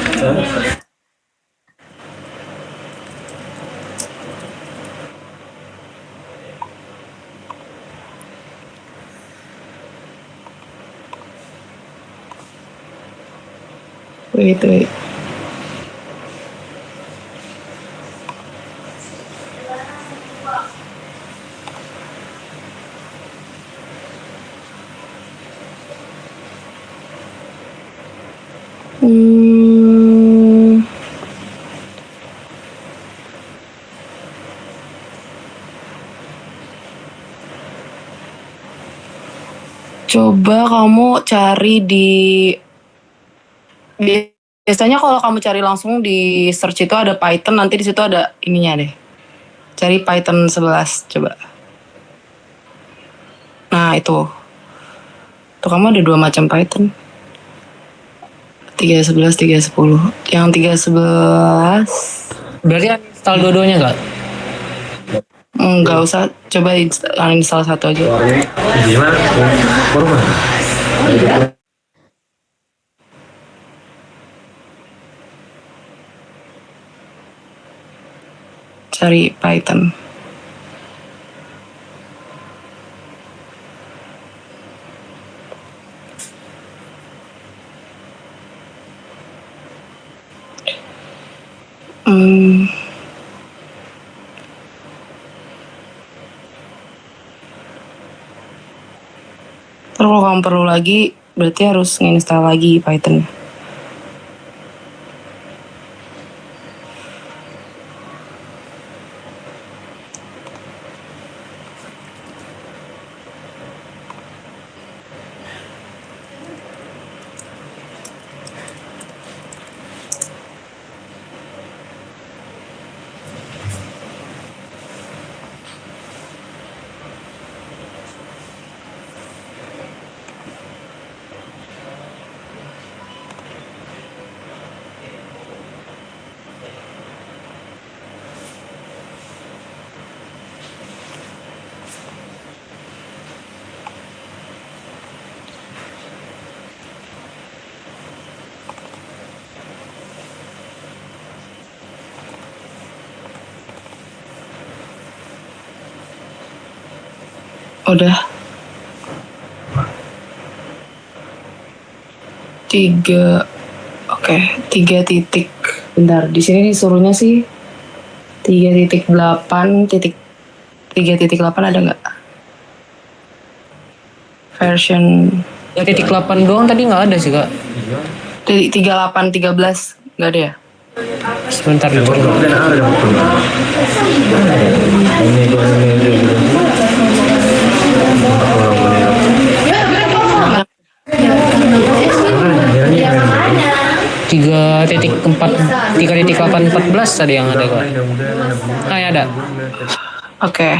Wait. Coba kamu cari biasanya kalau kamu cari langsung di search itu ada Python, nanti di situ ada ininya deh. Cari Python 11 coba. Nah, itu. Tuh kamu ada 2 macam Python. 3.11, 3.10. Yang 3.11 Berarti uninstall dua-duanya kak? enggak usah, coba uninstall satu aja. Cari Python. Terus kalau kamu perlu lagi, berarti harus nginstal lagi Python. Udah. 3. Oke, 3 titik. Bentar, di sini disuruhnya sih 3.8 ada nggak? Version Ya, titik 8 doang tadi nggak ada sih kak. 38.13 nggak ada ya? Sebentar dulu. Tiga titik 8.14 tadi yang ada kak. Ah ya ada. Oke.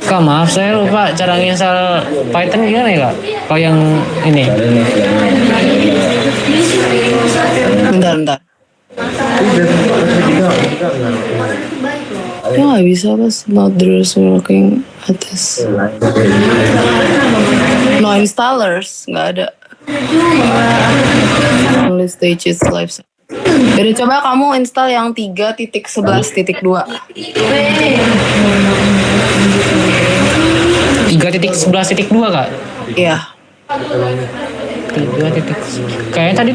Kak maaf saya lupa cara nginstal Python gimana ya kak? Kalau yang ini. Bentar. Dia nggak bisa pas not there's working at this. No installers, nggak ada. Only stages live. Jadi coba kamu install yang 3.11.2. 3.11.2 kak? Iya. 3 titik. Kayaknya tadi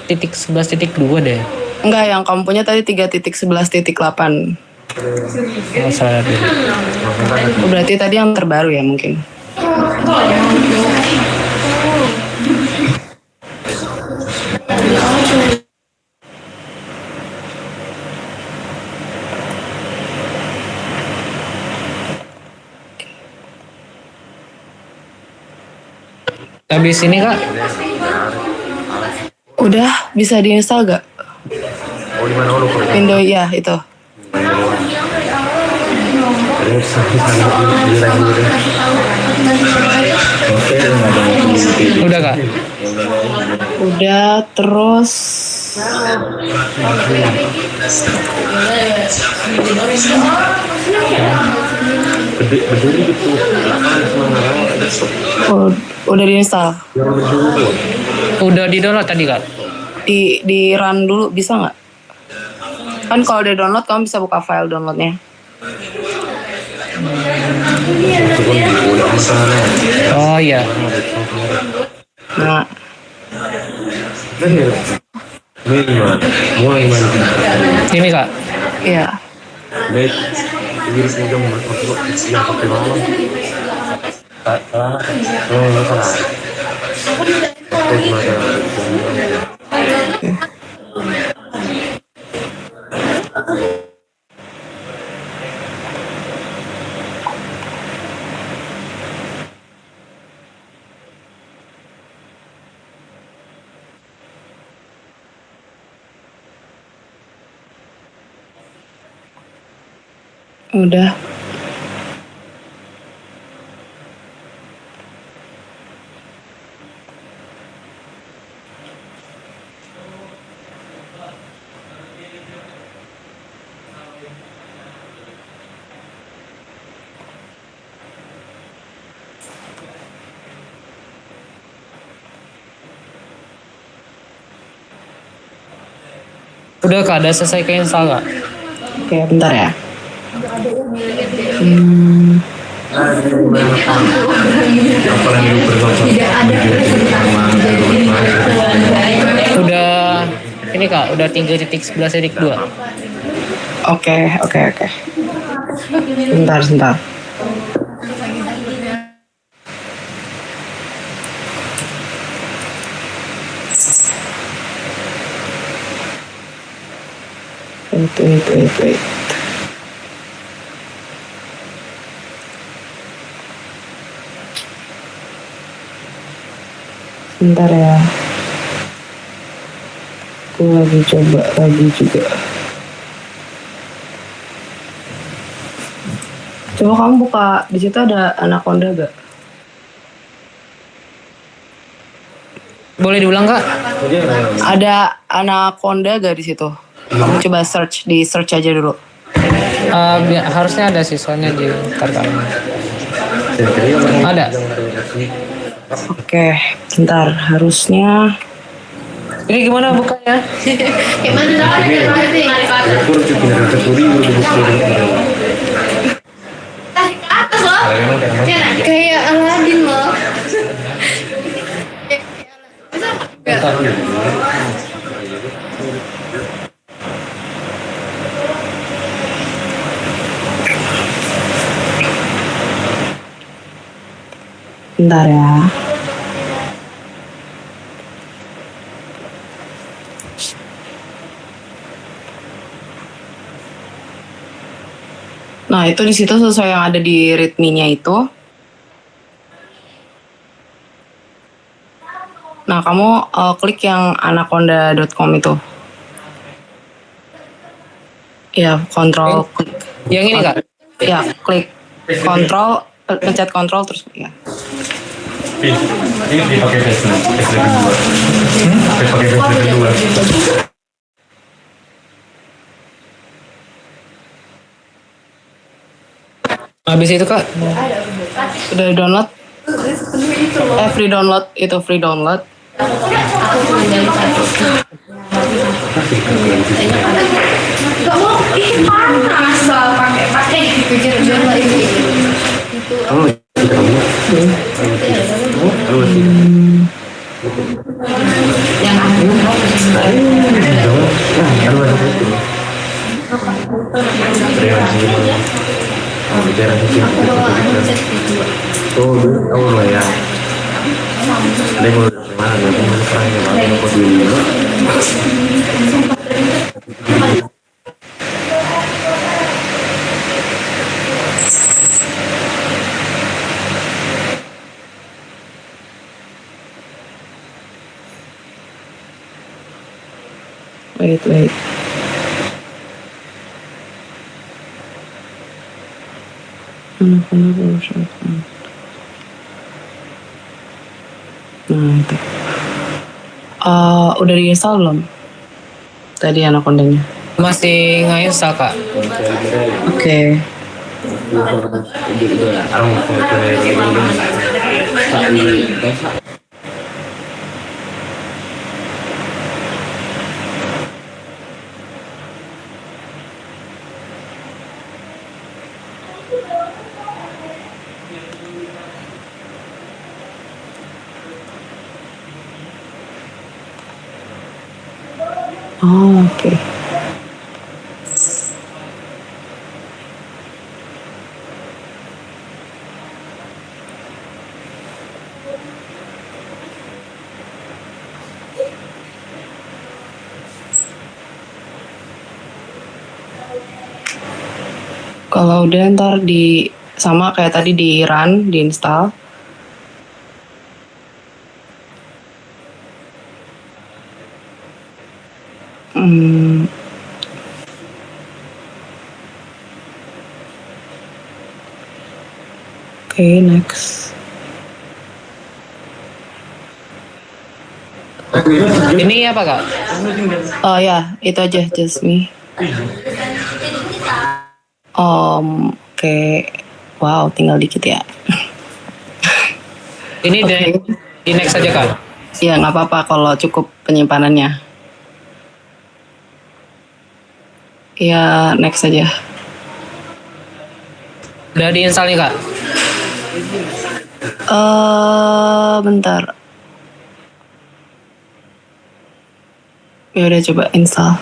3.11.2 deh. Enggak, yang kamu punya tadi 3.11.8. Oh, salah deh. Berarti tadi yang terbaru ya mungkin. Habis ini kak? Udah bisa diinstal gak? Windows ya itu. Udah kak? Udah, terus udah diinstal. Udah di download tadi kak? Di run dulu bisa nggak? Kan kalau udah download kamu bisa buka file downloadnya. Oh iya. Nah, Ini kak? iya. Udah. Udah Kak, udah selesai ke install Kak. Oke, bentar ya. Udah ini Kak, udah 3.11.2. Oke. Bentar. Wait. Bentar ya. Aku lagi coba lagi juga. Coba kamu buka, di situ ada Anaconda gak? Boleh diulang Kak? Ada Anaconda gak di situ? Kamu coba di search aja dulu. Harusnya ada sih, soalnya di ntar Kak. Ada. Oke, bentar. Harusnya. Ini gimana bukanya? Kayak Aladin loh. Bentar ya. Nah, itu di situ sesuai yang ada di readme-nya itu. Nah, kamu klik yang anaconda.com itu. Ya, kontrol klik. Yang ini Kak? Ya, klik kontrol, pencet kontrol terus ya. Ini dipakai Facebook kedua. Pakai Facebook kedua. Habis itu Kak? Udah download? Free download, itu free download. Wait. Nah, itu. Udah diinstal belum? Tadi Anaconda-nya. Masih nge-install Kak. Oke. Oh, oke. Kalau udah ntar sama kayak tadi di run, di install. Oke, next. Ini apa Kak? Oh ya, itu aja, just me. Oke. Wow, tinggal dikit ya. Ini di next aja Kak. Ya, nggak apa-apa kalau cukup penyimpanannya. ya next aja. Udah diinstal nih Kak? Bentar. Ya udah coba install.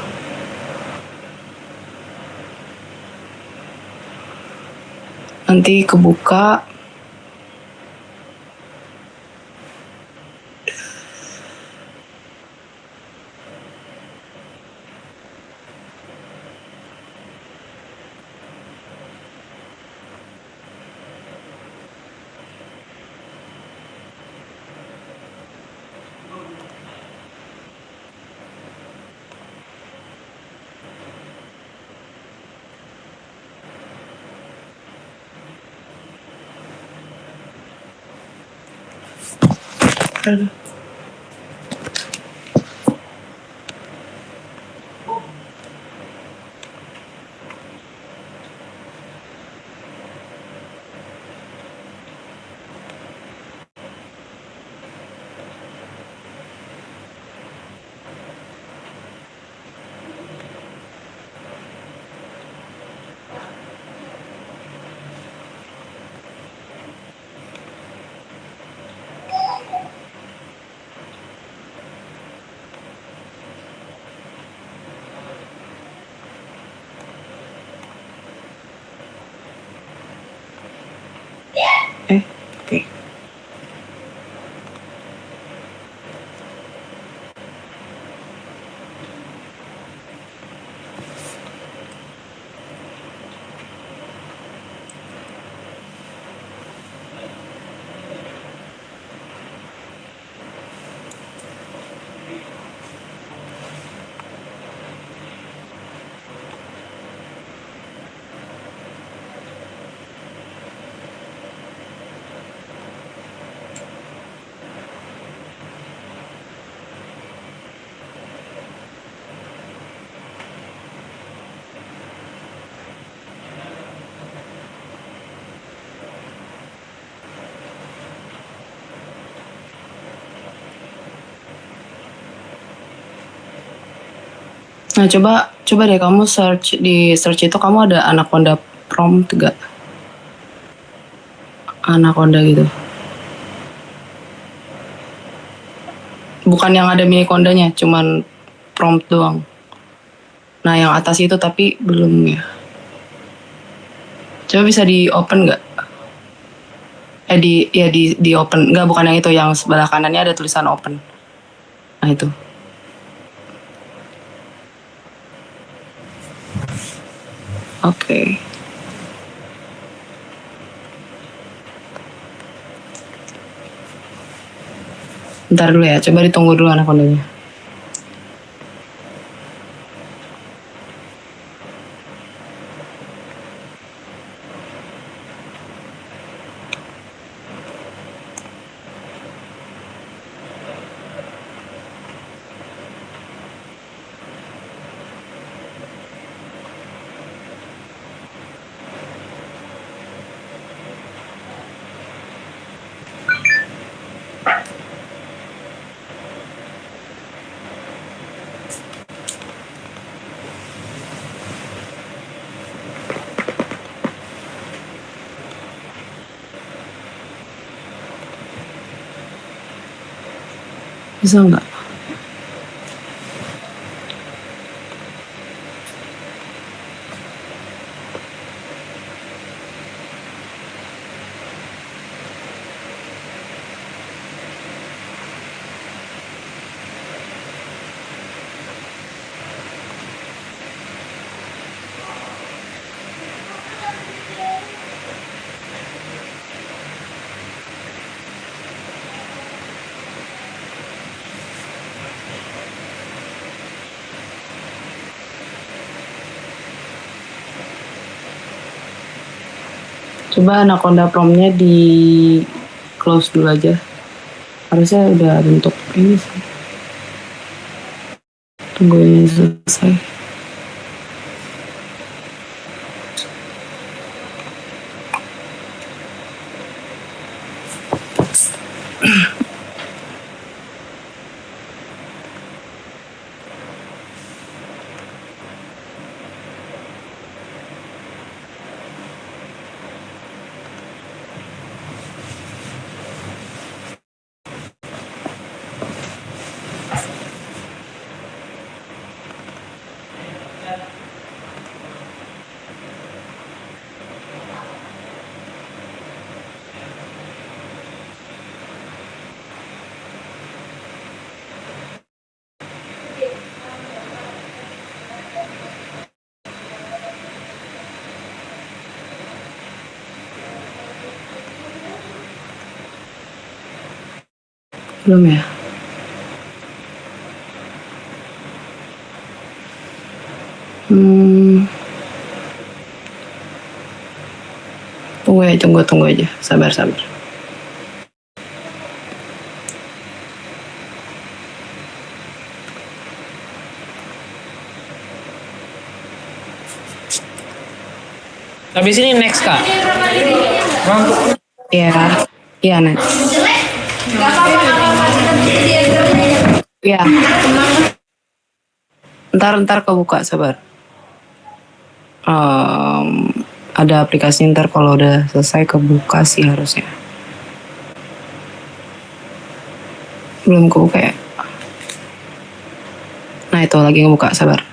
Nanti kebuka. Oke. Nah, coba deh kamu di search itu kamu ada Anaconda prompt gak? Anaconda gitu. Bukan yang ada mini kondanya, cuman prompt doang. Nah, yang atas itu tapi belum ya. Coba bisa di open nggak? Di open. Nggak, bukan yang itu, yang sebelah kanannya ada tulisan open. Nah, itu. Oke. Bentar dulu ya, coba ditunggu dulu Anacondanya. Bisa nggak? Coba Anaconda prompt-nya di close dulu aja. Harusnya udah bentuk ini sih. Tunggu ini selesai. Belum ya? Tunggu aja. Sabar. Habis ini next Kak. Iya, next. Iya. Ntar kebuka, sabar. Ada aplikasi ntar kalau udah selesai kebuka sih harusnya. Belum kebuka ya? Nah itu lagi ngebuka, sabar.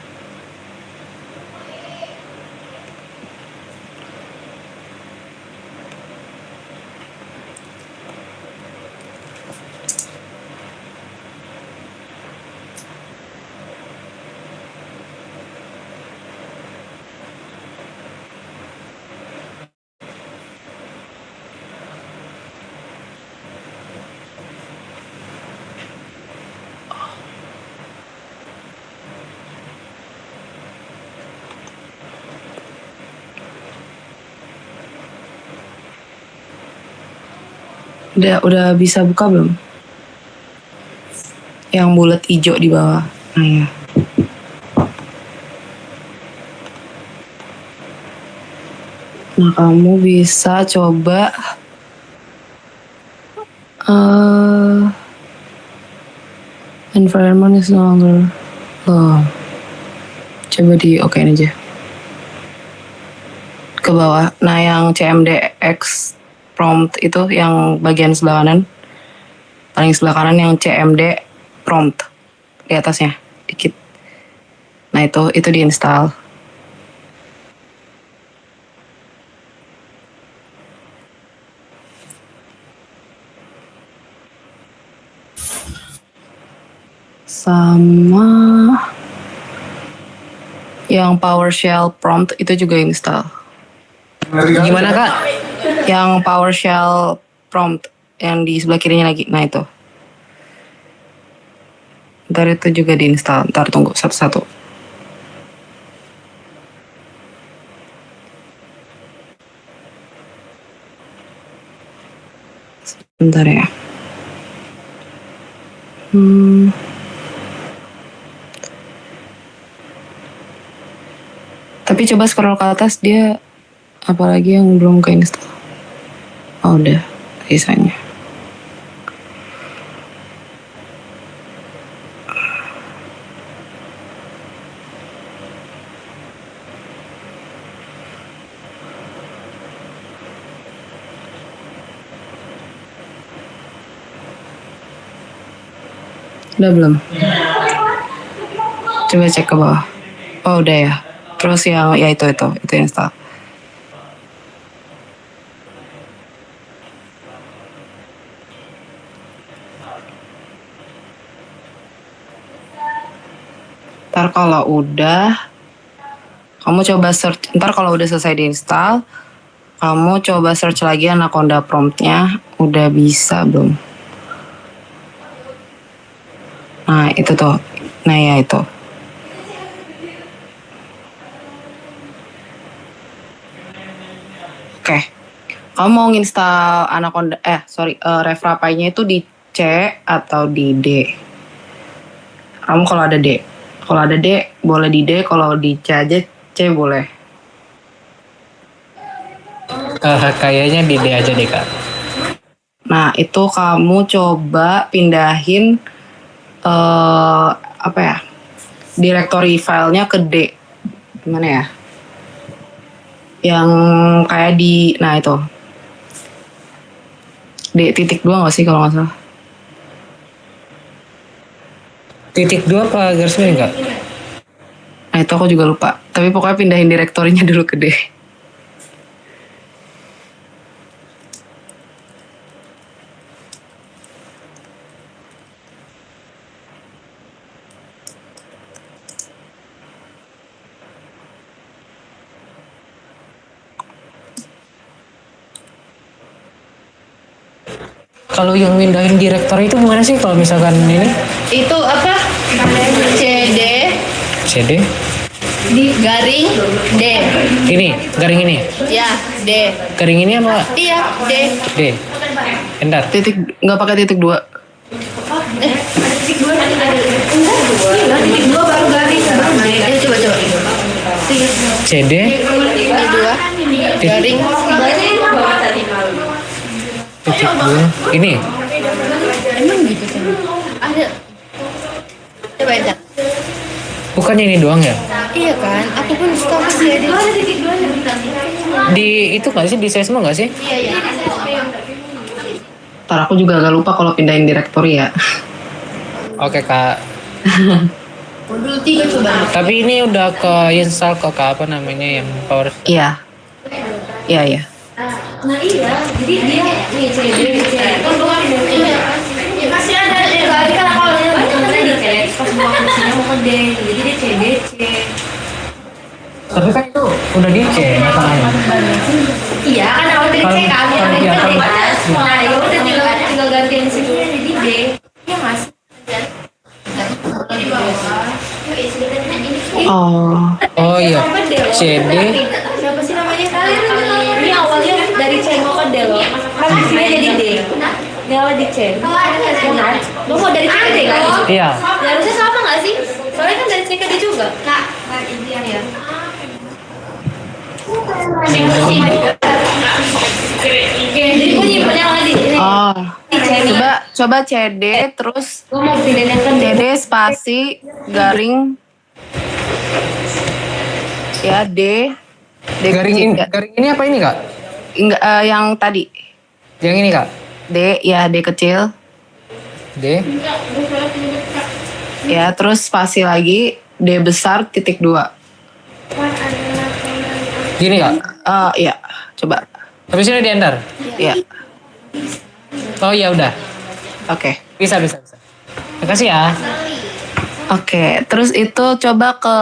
Udah bisa buka belum? Yang bulat hijau di bawah. Nah ya. Nah kamu bisa coba environment is no longer coba di okein aja ke bawah. Nah yang CMDX prompt itu yang bagian sebelah kanan, paling sebelah kanan yang CMD prompt di atasnya dikit. Nah itu diinstal. Sama yang PowerShell prompt itu juga install. Gimana Kak? Yang PowerShell prompt yang di sebelah kirinya lagi. Nah itu. Ntar itu juga diinstal. Ntar tunggu satu-satu. Bentar ya. Tapi coba scroll ke atas, dia apalagi yang belum keinstall. Oh udah, sisanya. Udah belum? Coba cek ke bawah. Oh udah ya. Terus yang ya itu install. Ntar kalau udah, kamu coba search. Ntar kalau udah selesai diinstal, kamu coba search lagi Anaconda promptnya. Udah bisa belum? Nah itu tuh. Nah ya itu. Oke. Kamu mau nginstal Anaconda, RevRapI-nya itu di C atau di D? Kamu kalau ada D. Kalau ada D, boleh di D. Kalau di C aja, C boleh. Kayaknya di D aja deh Kak. Nah, itu kamu coba pindahin direktori filenya ke D. Gimana ya? Yang kayak di, nah itu. D.2 nggak sih kalau nggak salah? Titik 2 apa garis miring Kak? Nah itu aku juga lupa. Tapi pokoknya pindahin direktorinya dulu ke D. Kalau yang mindahin direktor itu gimana sih kalau misalkan ini? Itu apa? CD? Garing D. Ini, garing ini. Ya, D. Garing ini apa? Iya, D. D. Entar. Titik nggak pakai titik 2. Titik 2 nanti ada. Enggak, titik 2 baru garing. Coba. CD. Titik 2 garing. Titik 2. Ini. Emang gitu kan? Ada. Coba ya. Bukannya ini doang ya? Iya kan? Aku pun suka sih ada. Titik 2 Di itu nggak sih? Di Sesmo nggak sih? Iya. Ntar aku juga agak lupa kalau pindahin direktori ya. Oke kak. Modul 3 coba. Tapi ini udah ke install ke apa namanya yang power. Iya. Iya. Nah iya, jadi dia nih CD kan doang masih ada tadi kan awalnya bener dicek pas buang fungsinya mau ke D jadi dia CDC. Tapi kan itu udah di C masalahnya. Iya kan awal dari C kan yang Kalau- ada kalau- nah ya udah tinggal gantiin situnya jadi D. Iya mas. Oh iya. CD. Siapa sih namanya? Ini awalnya dari C mau ke D loh. Kan hasilnya jadi D. Ini awal di C. Benar. Lo mau dari C ke D kan? Iya. Ya, harusnya sama nggak sih? Soalnya kan dari C ke D juga. Kak, iya. Jadi gue nyimpennya lagi di ini. Oh. Di C nih. Coba CD terus Gue mau pindahin yang ke D. CD spasi garing ya D Garing kecil, ini, ya. garing ini apa ini kak? Enggak, yang tadi Yang ini kak? D ya D kecil D. ya terus spasi lagi D besar titik 2. Gini kak? Ya coba Habis ini di enter. ya Oh iya udah. oke. Bisa. Makasih ya. Oke, terus itu coba ke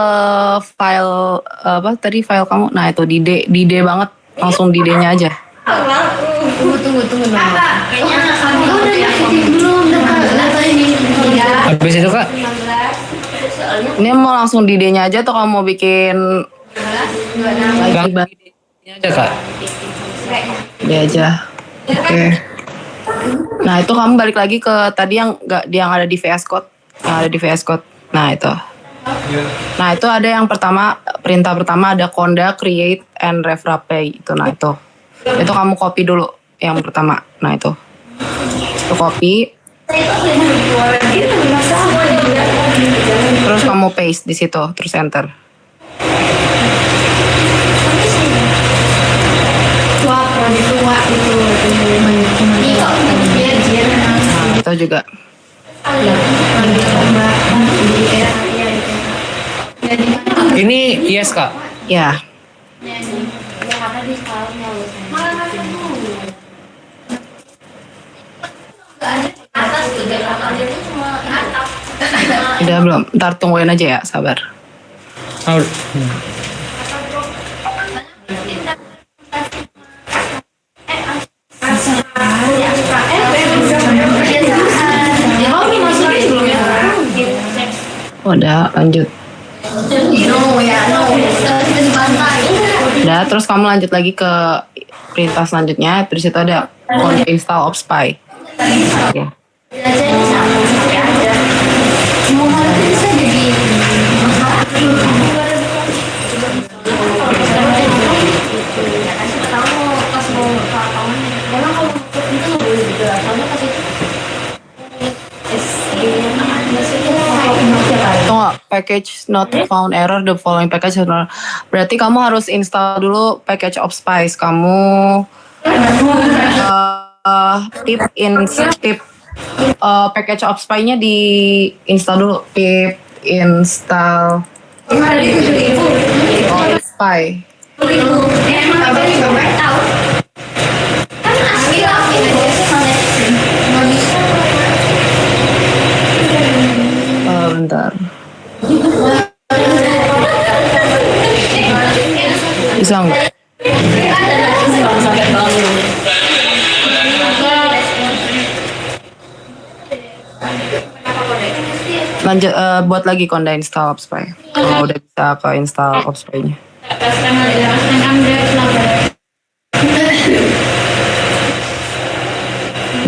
file apa tadi file kamu? Nah itu di D banget, langsung di D-nya aja. Tunggu. Kayaknya udah nyakitin belum. Habis itu kak? Ini mau langsung di D-nya aja atau kamu mau bikin lagi Bang, ini aja kak. D aja. Oke. Nah itu kamu balik lagi ke tadi yang ada di VS Code, Nah itu. Nah itu ada yang pertama, perintah pertama ada conda, create, and refrape itu. Nah itu kamu copy dulu yang pertama. Nah itu copy. Terus kamu paste di situ, terus enter. Nah itu juga. Ini yes kak. Ya. Udah belum? Ntar tungguin aja ya, sabar. Oh, Udah, lanjut. Udah, terus kamu lanjut lagi ke perintah selanjutnya. Terus itu ada install OpSpy. Oke. Tunggu, package not found error, the following package error. Berarti kamu harus install dulu package OpSpy. Kamu package OpSpy-nya di install dulu. Pip install OpSpy. Bentar. Bisa nggak? Lanjut buat lagi Conda install Opspy. Kalau udah bisa ke install Opspy-nya.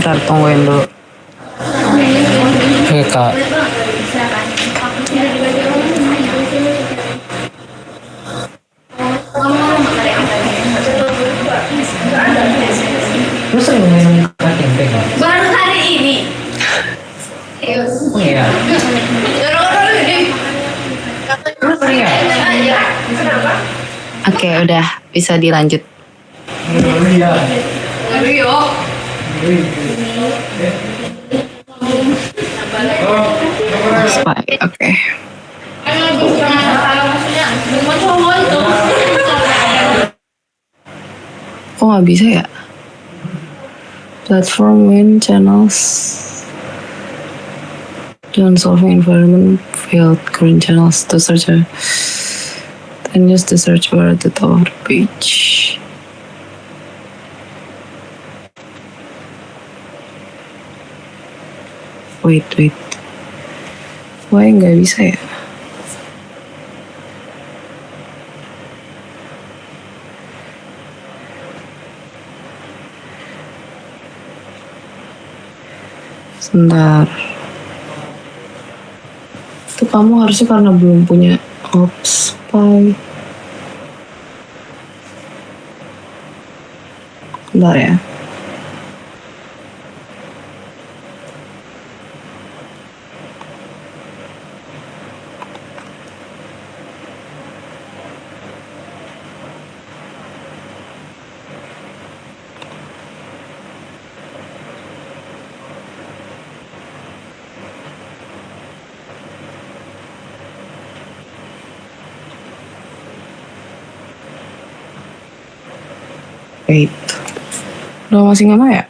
Ntar tungguin dulu. Oke kak. Lu sering main KTP kan? Baru hari ini. Oh iya. Lu sering ya? Oke, udah bisa dilanjut. Opspy, oke. Kok nggak bisa ya? Platform win channels don't solving environment failed current channels to search then use the search bar at the top of the page. Wait. Why nggak bisa ya? Sebentar. Itu kamu harusnya karena belum punya Opspy. Bentar ya. Wait. Udah masih nggak mau ya?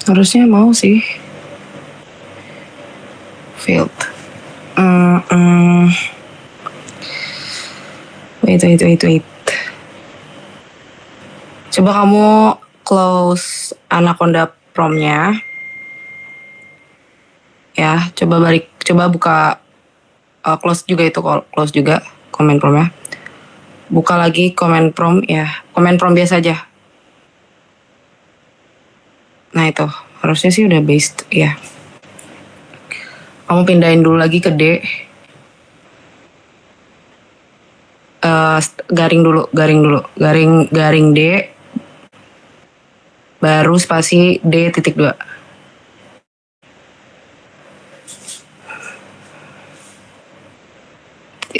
Harusnya mau sih. Failed. Wait. Coba kamu close Anaconda promnya. Ya, coba buka close juga itu, close juga comment promnya. Buka lagi comment prom ya, comment prom biasa aja. Nah itu, harusnya sih udah based ya. Kamu pindahin dulu lagi ke D. Garing D. Baru spasi D.2.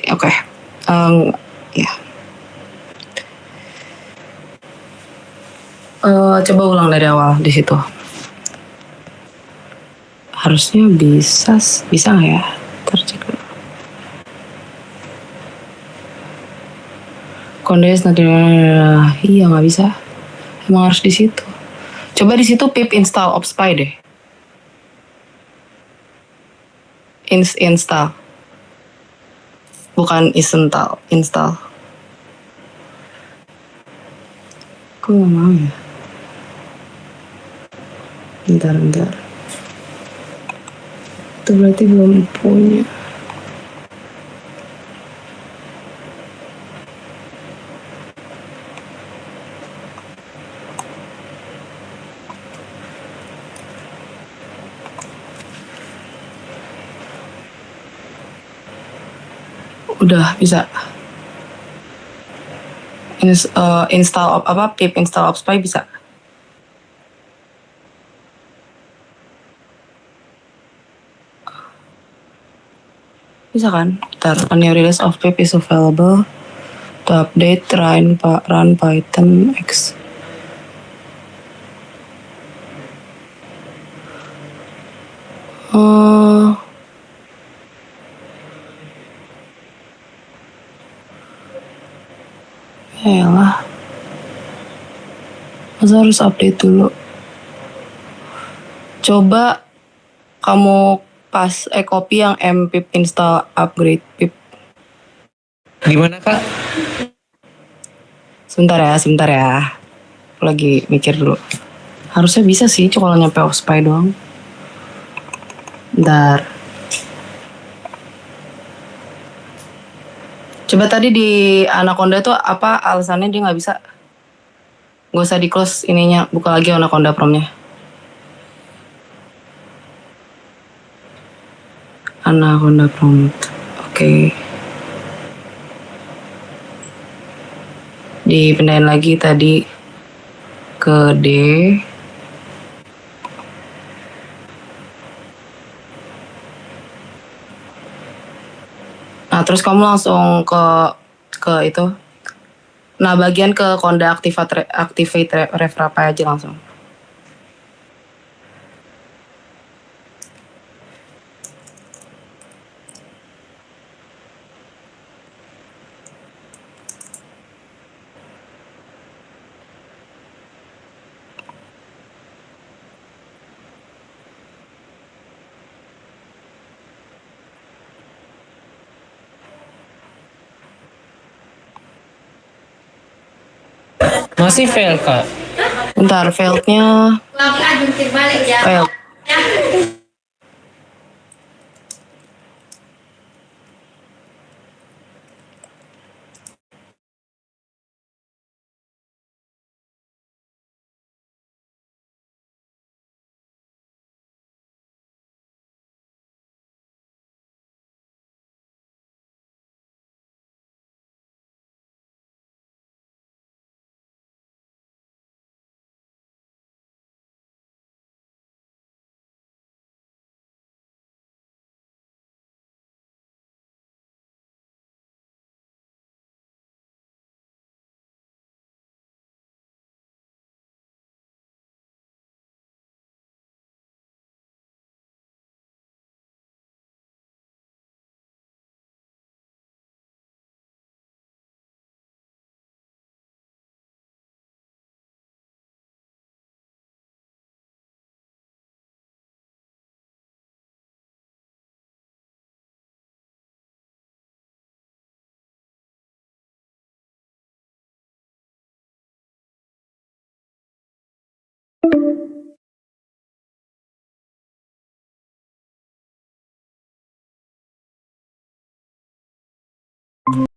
Oke. Ya. Coba ulang dari awal di situ. Harusnya bisa nggak ya? Tercek dulu. Kondes nanti iya nggak bisa. Emang harus di situ. Coba di situ pip install Opspy deh. Install. Bukan install. Kok nggak mau ya? Bentar. Itu berarti belum punya. Udah bisa. Install pip install Opspy bisa. Bisa kan? Ntar, a new release of pip is available to update run Python X. Yalah. Masa harus update dulu? Coba kamu copy yang mpip install upgrade pip. Gimana kak? Sebentar ya. Aku lagi mikir dulu. Harusnya bisa sih, cuma kalau nyampe ospay doang. Bentar. Coba tadi di Anaconda tuh apa alasannya dia nggak bisa? Gak usah di close ininya, buka lagi Anaconda promnya. Anaconda prompt, oke. Dipindahin lagi tadi ke D. Nah, terus kamu langsung ke itu. Nah, bagian ke Conda activate refrapai aja langsung. Masih fail kak. Bentar, failed-nya failed.